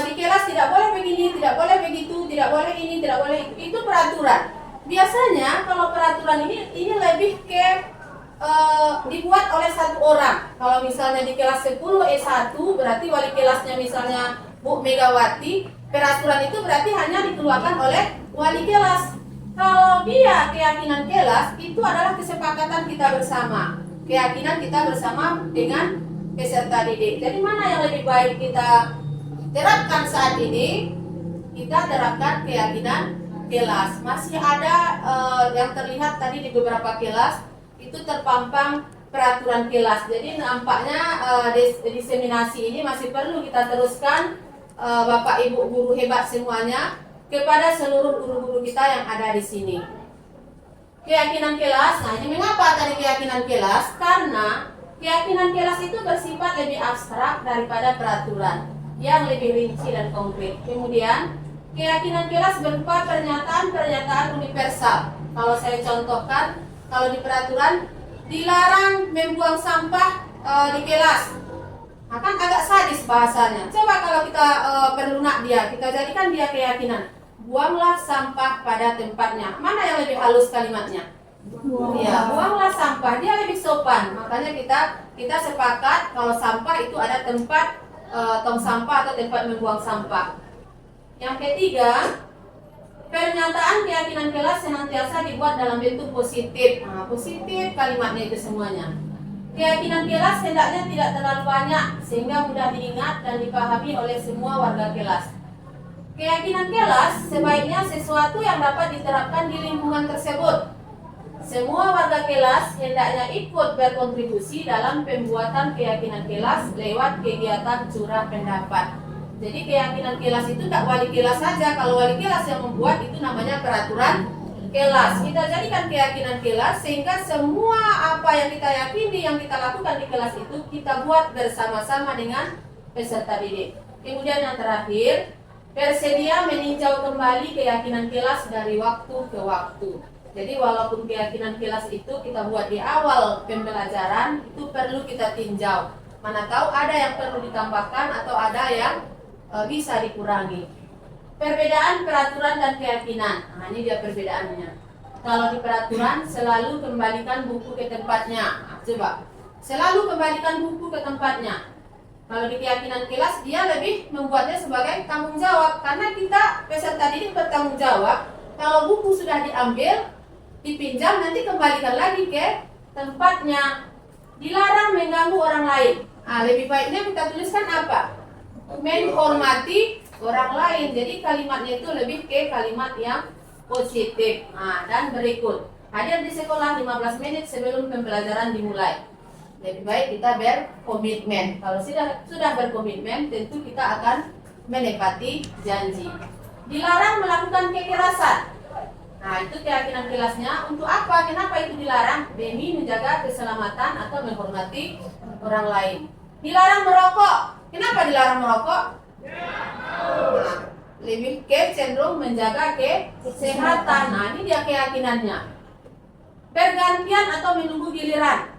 di kelas tidak boleh begini, tidak boleh begitu, tidak boleh ini, tidak boleh itu peraturan. Biasanya kalau peraturan ini lebih ke dibuat oleh satu orang. Kalau misalnya di kelas 10 E1 berarti wali kelasnya misalnya Bu Megawati, peraturan itu berarti hanya dikeluarkan oleh wali kelas. Kalau dia keyakinan kelas, itu adalah kesepakatan kita bersama, keyakinan kita bersama dengan peserta didik. Jadi mana yang lebih baik kita terapkan saat ini? Kita terapkan keyakinan kelas. Masih ada yang terlihat tadi di beberapa kelas itu terpampang peraturan kelas. Jadi nampaknya diseminasi ini masih perlu kita teruskan, Bapak Ibu guru hebat semuanya, kepada seluruh guru-guru kita yang ada di sini. Keyakinan kelas. Nah, ini mengapa tadi keyakinan kelas? Karena Keyakinan kelas itu bersifat lebih abstrak daripada peraturan yang lebih rinci dan konkret. Kemudian, keyakinan kelas berupa pernyataan-pernyataan universal. Kalau saya contohkan, kalau di peraturan dilarang membuang sampah di kelas. Akan agak sadis bahasanya. Coba kalau kita perlunak dia, kita jadikan dia keyakinan. Buanglah sampah pada tempatnya. Mana yang lebih halus kalimatnya? Ya, buanglah sampah. Dia lebih sopan. Makanya kita sepakat kalau sampah itu ada tempat tong sampah atau tempat membuang sampah. Yang ketiga, pernyataan keyakinan kelas senantiasa dibuat dalam bentuk positif. Nah, positif kalimatnya itu semuanya. Keyakinan kelas hendaknya tidak terlalu banyak sehingga mudah diingat dan dipahami oleh semua warga kelas. Keyakinan kelas sebaiknya sesuatu yang dapat diterapkan di lingkungan tersebut. Semua warga kelas hendaknya ikut berkontribusi dalam pembuatan keyakinan kelas lewat kegiatan curah pendapat. Jadi keyakinan kelas itu tak wali kelas saja. Kalau wali kelas yang membuat itu namanya peraturan kelas. Kita jadikan keyakinan kelas sehingga semua apa yang kita yakini, yang kita lakukan di kelas itu kita buat bersama-sama dengan peserta didik. Kemudian yang terakhir, bersedia meninjau kembali keyakinan kelas dari waktu ke waktu. Jadi walaupun keyakinan kelas itu kita buat di awal pembelajaran, itu perlu kita tinjau. Mana tahu ada yang perlu ditambahkan atau ada yang bisa dikurangi. Perbedaan peraturan dan keyakinan. Nah, ini dia perbedaannya. Kalau di peraturan selalu kembalikan buku ke tempatnya. Nah, coba. Selalu kembalikan buku ke tempatnya. Kalau di keyakinan kelas dia lebih membuatnya sebagai tanggung jawab karena kita peserta didik bertanggung jawab. Kalau buku sudah diambil, dipinjam, nanti kembalikan lagi ke tempatnya. Dilarang mengganggu orang lain. Nah, lebih baiknya kita tuliskan apa? Menghormati orang lain. Jadi kalimatnya itu lebih ke kalimat yang positif. Nah, dan berikut, hadir di sekolah 15 menit sebelum pembelajaran dimulai. Lebih baik kita berkomitmen. Kalau sudah berkomitmen, tentu kita akan menepati janji. Dilarang melakukan kekerasan. Nah, itu keyakinan kelasnya. Untuk apa? Kenapa itu dilarang? Demi menjaga keselamatan atau menghormati orang lain. Dilarang merokok. Kenapa dilarang merokok? Nah, lebih ke cenderung menjaga kesehatan. Nah, ini dia keyakinannya. Bergantian atau menunggu giliran.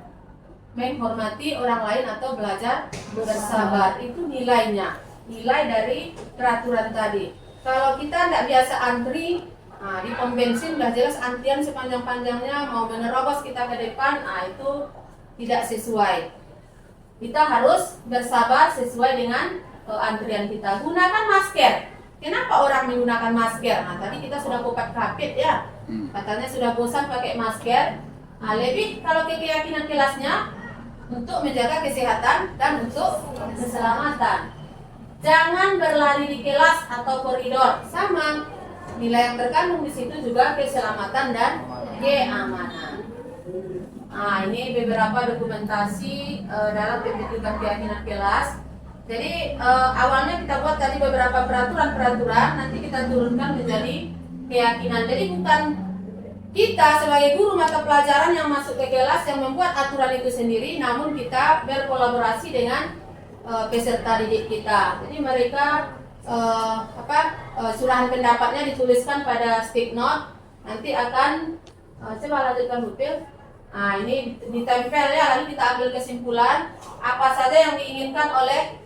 Menghormati orang lain atau belajar bersabar. Itu nilainya. Nilai dari peraturan tadi. Kalau kita tidak biasa antri, nah, di pom bensin udah jelas antrian sepanjang-panjangnya, mau menerobos kita ke depan, nah itu tidak sesuai. Kita harus bersabar sesuai dengan antrian kita. Gunakan masker. Kenapa orang menggunakan masker? Nah, tadi kita sudah kopat kapit ya. Katanya sudah bosan pakai masker. Nah, lebih kalau keyakinan kelasnya untuk menjaga kesehatan dan untuk keselamatan. Jangan berlari di kelas atau koridor. Sama. Nilai yang terkandung di situ juga keselamatan dan keamanan. Nah, ini beberapa dokumentasi dalam pembentukan keyakinan kelas. Jadi awalnya kita buat tadi beberapa peraturan, nanti kita turunkan menjadi keyakinan. Jadi bukan kita sebagai guru mata pelajaran yang masuk ke kelas yang membuat aturan itu sendiri, namun kita berkolaborasi dengan peserta didik kita. Jadi mereka surahan pendapatnya dituliskan pada stick note, nanti akan coba lanjutkan Bupil. Nah, ini ditempel ya, lalu kita ambil kesimpulan apa saja yang diinginkan oleh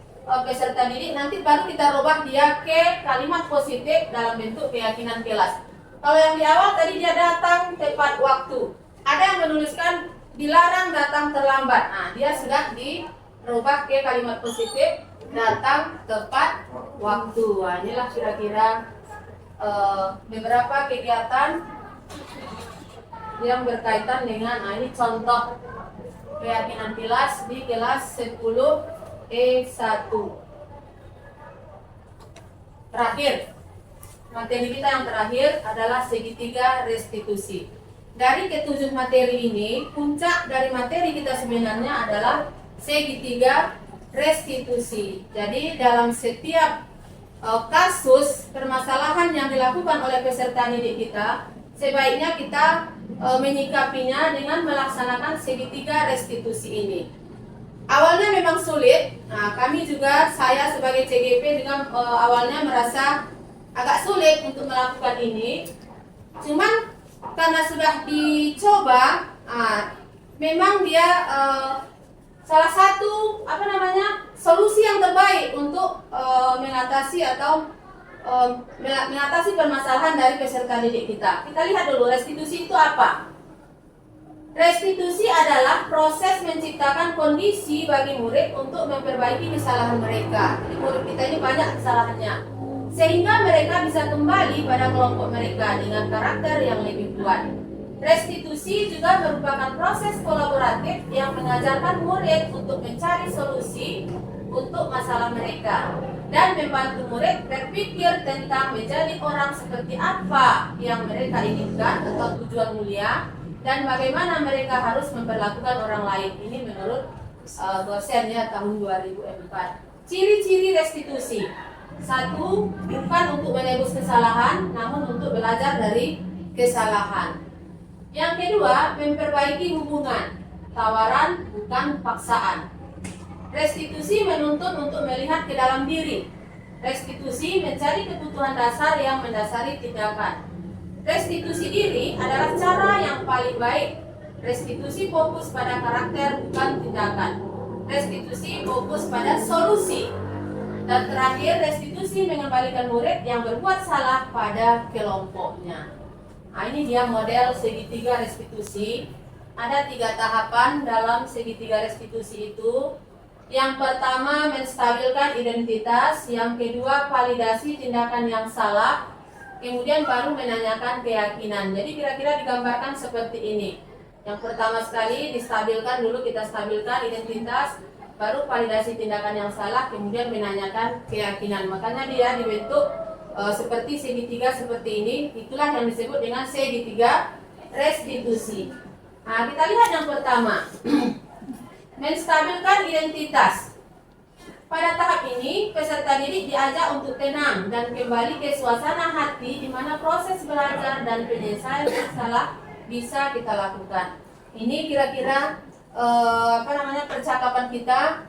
peserta didik, nanti baru kita rubah dia ke kalimat positif dalam bentuk keyakinan kelas. Kalau yang di awal tadi dia datang tepat waktu, ada yang menuliskan dilarang datang terlambat. Nah, dia sudah dirubah ke kalimat positif, datang tepat waktu. Nah, inilah kira-kira beberapa kegiatan yang berkaitan dengan, nah ini contoh keyakinan kelas di kelas 10 E1. Terakhir, materi kita yang terakhir adalah segitiga restitusi. Dari ketujuh materi ini, puncak dari materi kita sebenarnya adalah segitiga restitusi. Jadi dalam setiap kasus permasalahan yang dilakukan oleh peserta didik kita, sebaiknya kita menyikapinya dengan melaksanakan segitiga restitusi ini. Awalnya memang sulit. Nah, kami juga, saya sebagai CGP juga awalnya merasa agak sulit untuk melakukan ini. Cuman karena sudah dicoba, memang dia salah satu solusi yang terbaik untuk mengatasi permasalahan dari peserta didik kita. Kita lihat dulu restitusi itu apa. Restitusi adalah proses menciptakan kondisi bagi murid untuk memperbaiki kesalahan mereka. Jadi murid kita ini banyak kesalahannya, sehingga mereka bisa kembali pada kelompok mereka dengan karakter yang lebih kuat. Restitusi juga merupakan proses kolaboratif yang mengajarkan murid untuk mencari solusi untuk masalah mereka dan membantu murid berpikir tentang menjadi orang seperti apa yang mereka inginkan atau tujuan mulia, dan bagaimana mereka harus memperlakukan orang lain. Ini menurut dosennya tahun 2004. Ciri-ciri restitusi. 1. Bukan untuk menebus kesalahan, namun untuk belajar dari kesalahan. Yang kedua, memperbaiki hubungan. Tawaran bukan paksaan. Restitusi menuntut untuk melihat ke dalam diri. Restitusi mencari kebutuhan dasar yang mendasari tindakan. Restitusi diri adalah cara yang paling baik. Restitusi fokus pada karakter bukan tindakan. Restitusi fokus pada solusi. Dan terakhir, restitusi mengembalikan murid yang berbuat salah pada kelompoknya. Nah, ini dia model segitiga restitusi. Ada 3 tahapan dalam segitiga restitusi itu. Yang pertama, menstabilkan identitas. Yang kedua, validasi tindakan yang salah. Kemudian baru menanyakan keyakinan. Jadi kira-kira digambarkan seperti ini. Yang pertama sekali distabilkan dulu, kita stabilkan identitas, baru validasi tindakan yang salah, kemudian menanyakan keyakinan. Makanya dia dibentuk seperti segitiga seperti ini. Itulah yang disebut dengan segitiga restitusi. Nah, kita lihat yang pertama. Menstabilkan identitas. Pada tahap ini, peserta didik diajak untuk tenang dan kembali ke suasana hati di mana proses belajar dan penyelesaian masalah bisa kita lakukan. Ini kira-kira percakapan kita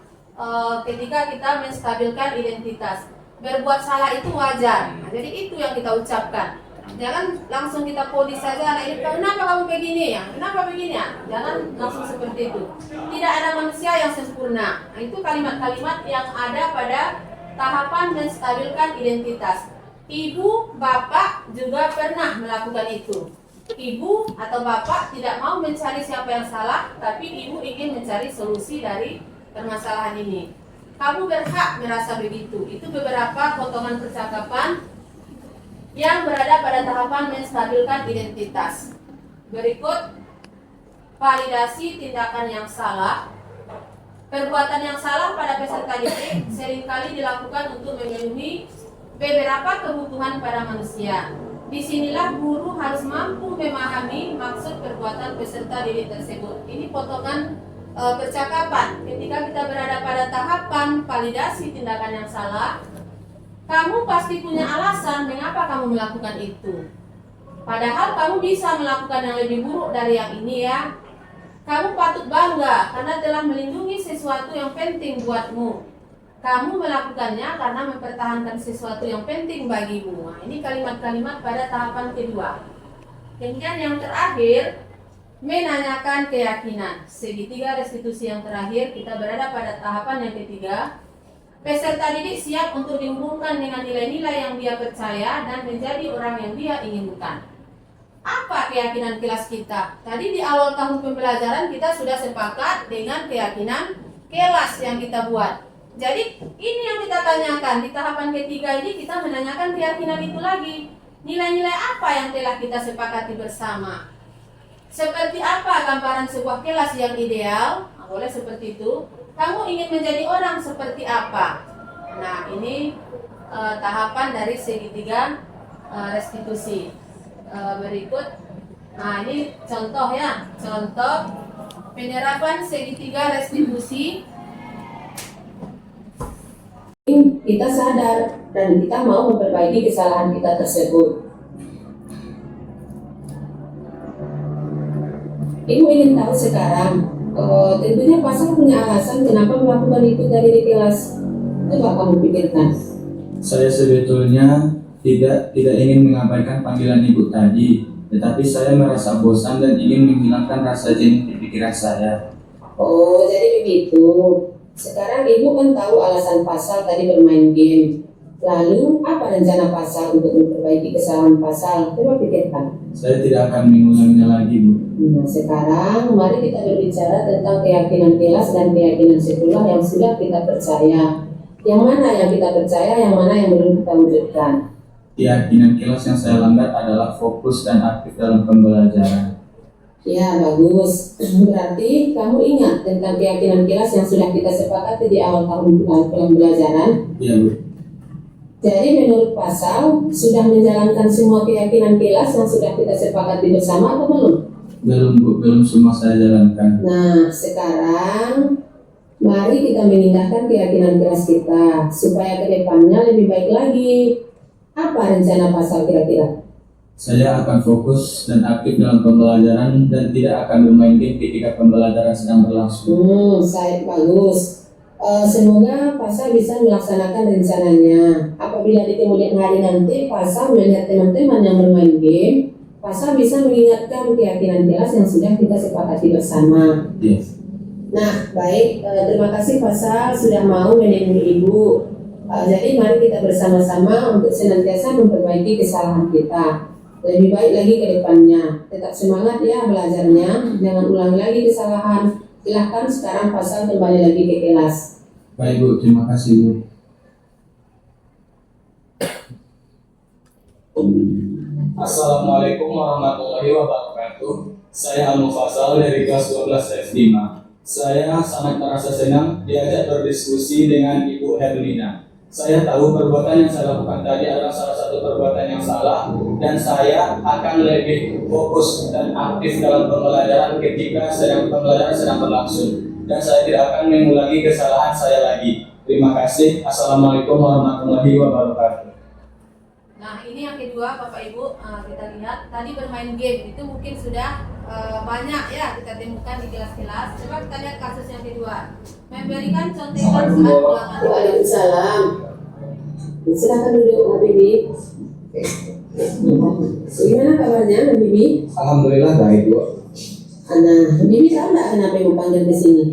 ketika kita menstabilkan identitas. Berbuat salah itu wajar. Nah, jadi itu yang kita ucapkan. Jangan langsung kita polis saja, nah ini kenapa kamu begini ya? Kenapa begini ya? Jangan langsung seperti itu. Tidak ada manusia yang sempurna. Nah, itu kalimat-kalimat yang ada pada tahapan menstabilkan identitas. Ibu, bapak juga pernah melakukan itu. Ibu atau bapak tidak mau mencari siapa yang salah, tapi ibu ingin mencari solusi dari permasalahan ini. Kamu berhak merasa begitu. Itu beberapa potongan percakapan yang berada pada tahapan menstabilkan identitas. Berikut, validasi tindakan yang salah. Perbuatan yang salah pada peserta didik seringkali dilakukan untuk memenuhi beberapa kebutuhan pada manusia. Disinilah guru harus mampu memahami maksud perbuatan peserta didik tersebut. Ini potongan percakapan ketika kita berada pada tahapan validasi tindakan yang salah. Kamu pasti punya alasan mengapa kamu melakukan itu. Padahal kamu bisa melakukan yang lebih buruk dari yang ini ya. Kamu patut bangga karena telah melindungi sesuatu yang penting buatmu. Kamu melakukannya karena mempertahankan sesuatu yang penting bagimu. Nah, ini kalimat-kalimat pada tahapan kedua. Kemudian yang terakhir, menanyakan keyakinan. Segitiga restitusi yang terakhir, kita berada pada tahapan yang ketiga. Peserta didik siap untuk dihubungkan dengan nilai-nilai yang dia percaya dan menjadi orang yang dia inginkan. Apa keyakinan kelas kita? Tadi di awal tahun pembelajaran kita sudah sepakat dengan keyakinan kelas yang kita buat. Jadi ini yang kita tanyakan di tahapan ketiga ini, kita menanyakan keyakinan itu lagi. Nilai-nilai apa yang telah kita sepakati bersama? Seperti apa gambaran sebuah kelas yang ideal? Nah, boleh seperti itu. Kamu ingin menjadi orang seperti apa? Nah, ini tahapan dari segitiga restitusi. Berikut, nah ini contoh ya, contoh penerapan segitiga restitusi. Kita sadar dan kita mau memperbaiki kesalahan kita tersebut. Ibu ingin tahu sekarang Tentunya pasal punya alasan kenapa melakukan itu tadi di kelas. Coba kamu pikirkan. Saya sebetulnya tidak ingin mengabaikan panggilan ibu tadi, tetapi saya merasa bosan dan ingin menghilangkan rasa jenuh di pikiran saya. Oh, jadi begitu. Sekarang ibu kan tahu alasan pasal tadi bermain game. Lalu apa rencana pasal untuk memperbaiki kesalahan pasal? Coba pikirkan. Saya tidak akan mengulanginya lagi, Bu. Nah, sekarang mari kita berbicara tentang keyakinan kelas dan keyakinan sekolah yang sudah kita percaya. Yang mana yang kita percaya, yang mana yang belum kita wujudkan. Keyakinan kelas yang saya langgar adalah fokus dan aktif dalam pembelajaran. Ya, bagus. Berarti kamu ingat tentang keyakinan kelas yang sudah kita sepakati di awal tahun pembelajaran. Iya, Bu. Jadi menurut pasal sudah menjalankan semua keyakinan kelas yang sudah kita sepakati bersama atau belum? Belum, Bu. Belum semua saya jalankan. Nah, sekarang mari kita memindahkan keyakinan kelas kita supaya ke depannya lebih baik lagi. Apa rencana pasal kira-kira? Saya akan fokus dan aktif dalam pembelajaran dan tidak akan bermain game ketika pembelajaran sedang berlangsung. Saya bagus. Semoga pasal bisa melaksanakan rencananya. Apabila di kemudian hari nanti pasal melihat teman-teman yang bermain game, pasal bisa mengingatkan keyakinan kelas yang sudah kita sepakati bersama. Yes. Nah, baik. Terima kasih pasal sudah mau menemui ibu. Jadi mari kita bersama-sama untuk senantiasa memperbaiki kesalahan kita. Lebih baik lagi ke depannya. Tetap semangat ya belajarnya. Jangan ulangi lagi kesalahan. Silahkan sekarang pasal kembali lagi ke kelas. Baik, Bu. Terima kasih, Bu. Assalamualaikum warahmatullahi wabarakatuh. Saya Al-Mufassal dari kelas 12 F5. Saya sangat merasa senang diajak berdiskusi dengan Ibu Herlina. Saya tahu perbuatan yang saya lakukan tadi adalah salah satu perbuatan yang salah, dan saya akan lebih fokus dan aktif dalam pembelajaran ketika pembelajaran sedang berlangsung, dan saya tidak akan mengulangi kesalahan saya lagi. Terima kasih. Assalamualaikum warahmatullahi wabarakatuh. Nah, ini yang kedua Bapak Ibu, kita lihat tadi bermain game itu mungkin sudah banyak ya kita temukan di kelas-kelas. Coba kita lihat kasus yang kedua, memberikan contekan saat ulangan. Waalaikumsalam. Silakan duduk Habibi. Gimana kabarnya Habibi? Alhamdulillah baik, Bu. Nah, Habibi tahu nggak kenapa ibu panggil ke sini?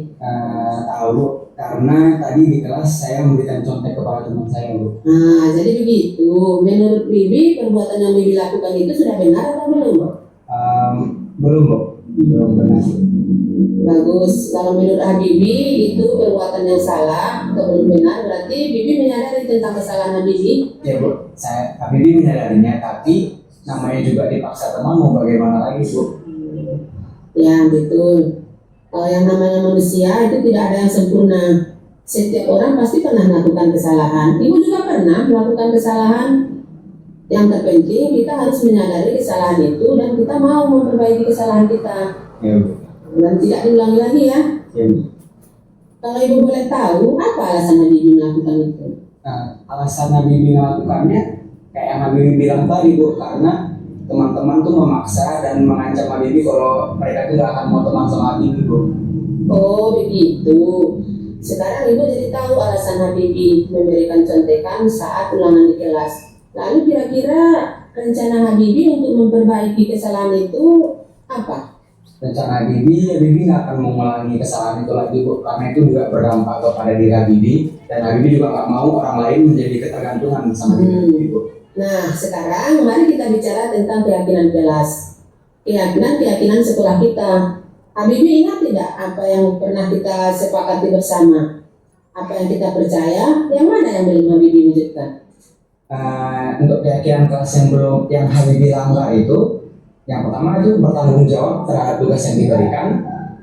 Tahu, Bu. Karena tadi di kelas saya memberikan contek kepada teman saya, Bu. Nah, jadi begitu. Menurut Bibi, perbuatan yang Bibi lakukan itu sudah benar atau belum? Belum, Bu. Belum benar. Bagus. Kalau menurut Habibi itu perbuatan yang salah atau belum benar, berarti Bibi menyadari tentang kesalahan Habibi. Ya, Bu. Habibie menyadarinya, tapi namanya juga dipaksa teman, mau bagaimana lagi, Bu? Ya, betul. Yang namanya manusia itu tidak ada yang sempurna. Setiap orang pasti pernah melakukan kesalahan. Ibu juga pernah melakukan kesalahan. Yang terpenting kita harus menyadari kesalahan itu dan kita mau memperbaiki kesalahan kita. Ya, Bu. Dan tidak diulangi lagi ya. Ya, Bu. Kalau ibu boleh tahu, apa alasan Habibie melakukan itu? Alasan Habibie melakukannya kayak yang Habibie bilang tadi, Bu, karena teman-teman tuh memaksa dan mengancam Habibie kalau mereka tuh gak akan mau teman sama Habibie, Bu. Oh begitu. Sekarang ibu jadi tahu alasan Habibie memberikan contekan saat ulangan di kelas. Lalu kira-kira rencana Habibie untuk memperbaiki kesalahan itu apa? Rencana Habibie gak akan mengulangi kesalahan itu lagi, Bu, karena itu juga berdampak kepada diri Habibie, dan Habibie juga gak mau orang lain menjadi ketergantungan sama diri Habibie, Bu. Nah, sekarang mari kita bicara tentang keyakinan kelas. Keyakinan sekolah kita. Habibie ingat tidak apa yang pernah kita sepakati bersama? Apa yang kita percaya, yang mana yang belum Habibie wujudkan? Untuk keyakinan kelas yang Habibie langgar itu, yang pertama itu bertanggung jawab terhadap tugas yang diberikan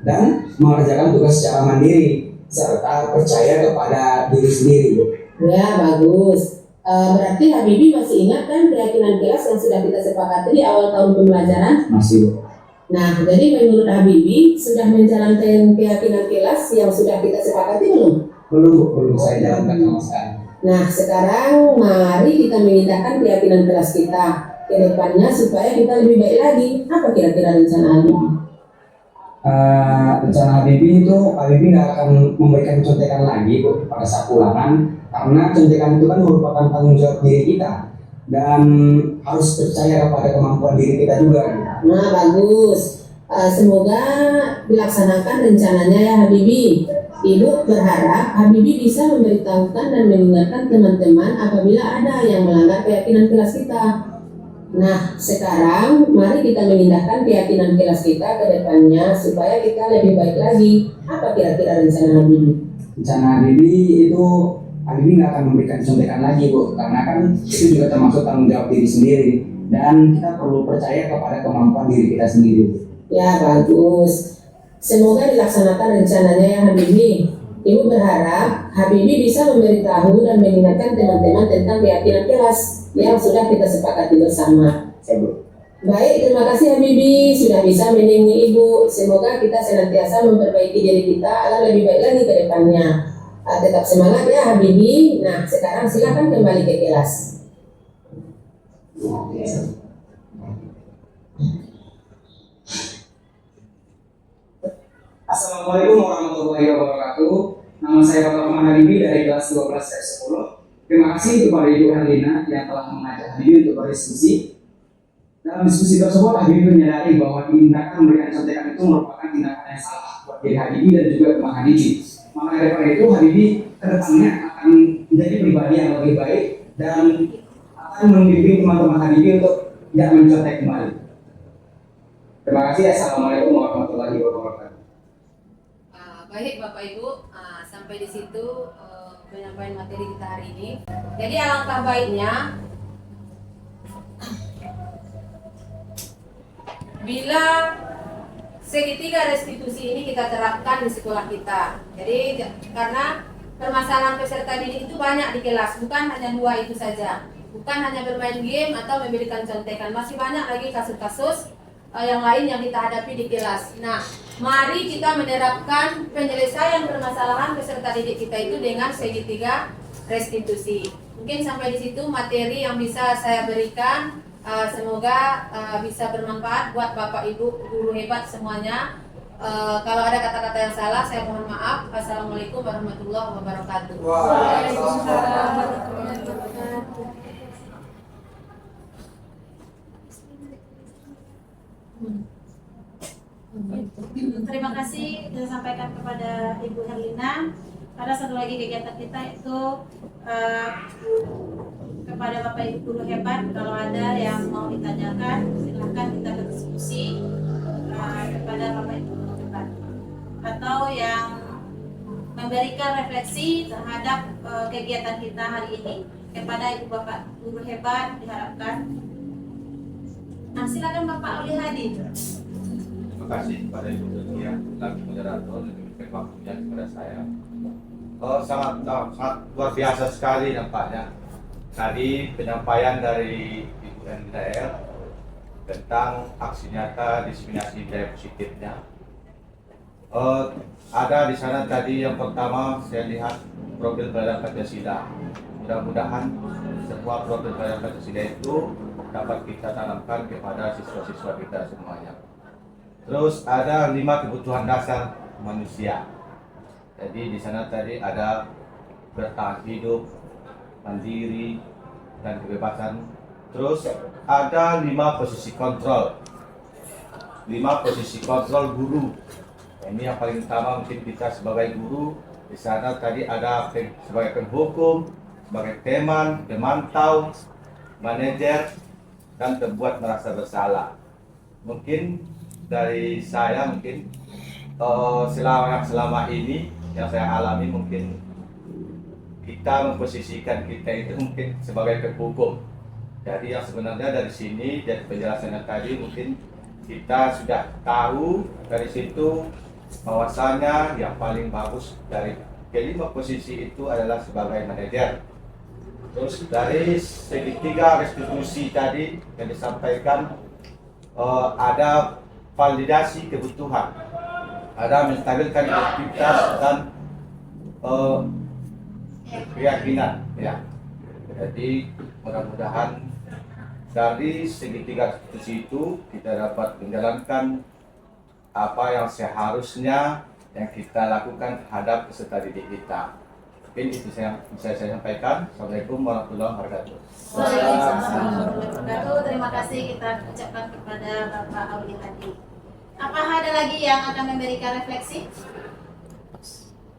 dan mengerjakan tugas secara mandiri serta percaya kepada diri sendiri, Bu. Ya, bagus. Berarti Habibie masih ingat kan keyakinan kelas yang sudah kita sepakati di awal tahun pembelajaran? Masih, Bu. Nah, jadi menurut Habibie sudah menjalankan keyakinan kelas yang sudah kita sepakati belum? Belum saya jalankan sama sekali. Nah, sekarang mari kita memindahkan keyakinan kelas kita ke depannya supaya kita lebih baik lagi. Apa kira-kira rencana Habibie? rencana Habibie itu Habibie nggak akan memberikan contekan lagi Bu pada saat pulangan, karena contekan itu kan merupakan tanggung jawab diri kita dan harus percaya kepada kemampuan diri kita juga. Nah, bagus. Semoga dilaksanakan rencananya ya Habibie. Ibu berharap Habibie bisa memberitahukan dan mengingatkan teman-teman apabila ada yang melanggar keyakinan kelas kita. Nah, sekarang mari kita mengindahkan keyakinan kelas kita ke depannya supaya kita lebih baik lagi. Apa kira-kira rencana Habibie? Rencana Habibie itu Habibie nggak akan memberikan contekan lagi Bu, karena kan itu juga termasuk tanggung jawab diri sendiri dan kita perlu percaya kepada kemampuan diri kita sendiri. Ya, bagus. Semoga dilaksanakan rencananya ya Habibie. Ibu berharap Habibie bisa memberitahu dan mengingatkan teman-teman tentang keyakinan kelas yang sudah kita sepakati bersama. Baik, terima kasih Habibie sudah bisa menemui Ibu. Semoga kita senantiasa memperbaiki diri kita agar lebih baik lagi ke depannya. Tetap semangat ya Habibie. Nah, sekarang silakan kembali ke kelas. Assalamualaikum warahmatullahi wabarakatuh. Nama saya Bapak Muhammad Habibie dari kelas 12 F10. Terima kasih kepada Ibu Herlina yang telah mengajak Habibie untuk berdiskusi. Dalam diskusi tersebut, Habibie menyadari bahwa tindakan memberikan contekan itu merupakan tindakan yang salah buat diri Habibie dan juga teman Habibie. Maka daripada itu, Habibie kedepannya akan menjadi pribadi yang lebih baik dan akan membimbing teman-teman Habibie untuk tidak mencontek kembali. Terima kasih. Assalamualaikum warahmatullahi wabarakatuh. Baik Bapak Ibu, sampai di situ penyampaian materi kita hari ini. Jadi alangkah baiknya bila segitiga restitusi ini kita terapkan di sekolah kita. Jadi karena permasalahan peserta didik itu banyak di kelas, bukan hanya dua itu saja. Bukan hanya bermain game atau memberikan contekan, masih banyak lagi kasus-kasus yang lain yang kita hadapi di kelas. Nah, mari kita menerapkan penyelesaian permasalahan peserta didik kita itu dengan segitiga restitusi. Mungkin sampai di situ materi yang bisa saya berikan. Semoga bisa bermanfaat buat Bapak Ibu guru hebat semuanya. Kalau ada kata-kata yang salah, saya mohon maaf. Assalamualaikum warahmatullahi wabarakatuh. Waalaikumsalam warahmatullahi wabarakatuh. Terima kasih yang disampaikan kepada Ibu Herlina. Ada satu lagi kegiatan kita itu kepada Bapak Ibu guru hebat, kalau ada yang mau ditanyakan silahkan kita berdiskusi kepada Bapak Ibu guru hebat, atau yang memberikan refleksi terhadap kegiatan kita hari ini kepada Ibu Bapak guru hebat diharapkan. Nah, silakan Bapak Uli Hadi. Terima kasih kepada Ibu Dunia lagi moderator dan memberikan waktunya kepada saya. Sangat luar biasa sekali nampaknya tadi penyampaian dari Ibu NDL tentang aksi nyata diseminasi budaya positifnya. Ada di sana tadi yang pertama saya lihat profil terhadap Pancasila. Mudah-mudahan semua profil terhadap Pancasila itu dapat kita tanamkan kepada siswa-siswa kita semuanya. Terus ada 5 kebutuhan dasar manusia. Jadi di sana tadi ada bertahan hidup, mandiri, dan kebebasan. Terus ada 5 posisi kontrol. 5 posisi kontrol guru. Ini yang paling utama mungkin kita sebagai guru. Di sana tadi ada sebagai penghukum, sebagai teman, pemantau, manajer, dan terbuat merasa bersalah. Mungkin dari saya selama ini yang saya alami mungkin kita memposisikan kita itu mungkin sebagai penghukum. Jadi yang sebenarnya dari sini dari penjelasannya tadi mungkin kita sudah tahu dari situ bahwasanya yang paling bagus dari kelima posisi itu adalah sebagai manajer. Terus dari segitiga restitusi tadi yang disampaikan ada validasi kebutuhan, ada menstabilkan aktivitas dan keyakinan ya. Jadi mudah-mudahan dari segitiga restitusi itu kita dapat menjalankan apa yang seharusnya yang kita lakukan terhadap peserta didik kita. Mungkin itu yang bisa saya sampaikan. Assalamualaikum warahmatullahi wabarakatuh. Waalaikumsalam warahmatullahi wabarakatuh. Terima kasih kita ucapkan kepada Bapak Auli tadi. Apa ada lagi yang akan memberikan refleksi?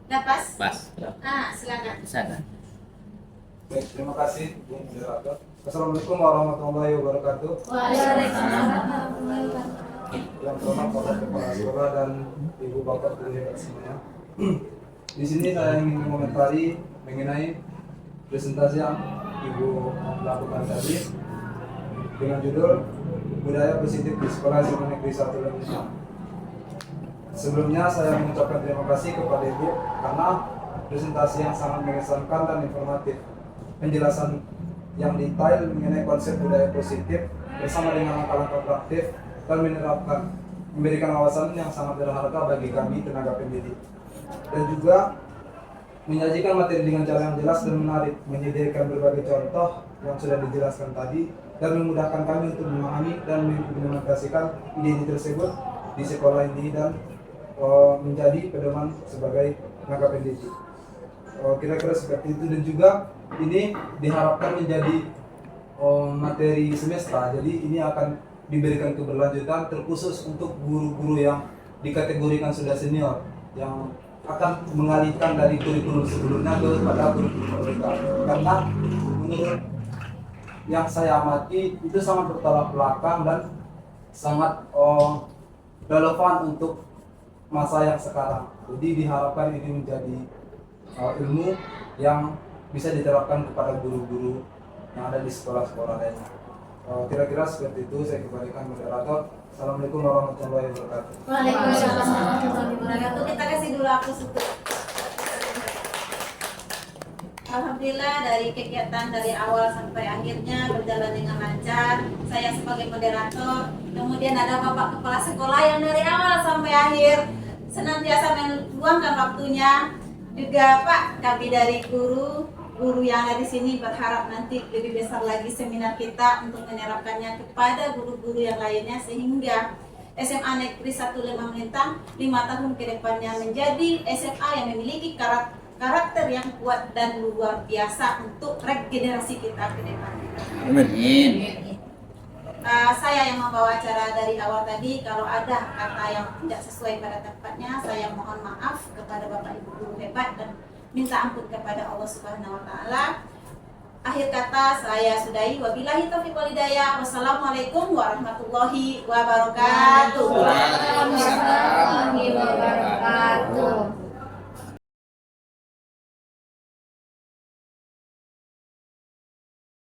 Dapat? Pas. Silakan. Sana. Baik, terima kasih Bung Moderator. Assalamualaikum warahmatullahi wabarakatuh. Waalaikumsalam warahmatullahi wabarakatuh. Yang terhormat Bapak Kepala Sekolah dan Ibu Bapak guru hebat semuanya. Di sini saya ingin mengomentari mengenai presentasi yang Ibu lakukan tadi dengan judul Budaya Positif di Sekolah SMA Negeri 1 Indonesia. Sebelumnya saya mengucapkan terima kasih kepada Ibu karena presentasi yang sangat mengesankan dan informatif. Penjelasan yang detail mengenai konsep budaya positif bersama dengan langkah-langkah praktif dan memberikan wawasan yang sangat berharga bagi kami tenaga pendidik, dan juga menyajikan materi dengan cara yang jelas dan menarik, menyediakan berbagai contoh yang sudah dijelaskan tadi dan memudahkan kami untuk memahami dan mengimplementasikan ide tersebut di sekolah ini dan menjadi pedoman sebagai tenaga pendidik. Kira-kira seperti itu, dan juga ini diharapkan menjadi materi semesta. Jadi ini akan diberikan keberlanjutan terkhusus untuk guru-guru yang dikategorikan sudah senior, yang akan mengalihkan dari kurikulum sebelumnya kepada kurikulum mereka. Karena menurut yang saya amati itu sangat bertolak belakang dan sangat relevan untuk masa yang sekarang. Jadi diharapkan ini menjadi ilmu yang bisa diterapkan kepada guru-guru yang ada di sekolah-sekolah lainnya. Kira-kira seperti itu. Saya kembalikan moderator. Assalamualaikum warahmatullahi wabarakatuh. Waalaikumsalam warahmatullahi wabarakatuh. Kita kasih dulu aku untuk. Alhamdulillah dari kegiatan dari awal sampai akhirnya berjalan dengan lancar. Saya sebagai moderator, kemudian ada Bapak Kepala Sekolah yang dari awal sampai akhir senantiasa meluangkan waktunya. Juga Pak, kami dari guru yang ada di sini berharap nanti lebih besar lagi seminar kita untuk menerapkannya kepada guru-guru yang lainnya, sehingga SMA Negeri 1 Lembang Melintang 5 tahun ke depannya menjadi SMA yang memiliki karakter yang kuat dan luar biasa untuk regenerasi kita ke depan. Amin. Saya yang membawa acara dari awal tadi, kalau ada kata yang tidak sesuai pada tempatnya, saya mohon maaf kepada Bapak Ibu guru hebat dan minta ampun kepada Allah Subhanahu wa taala. Akhir kata saya sudahi, wabillahi taufiq wal hidayah. Wassalamualaikum warahmatullahi wabarakatuh. Waalaikumsalam.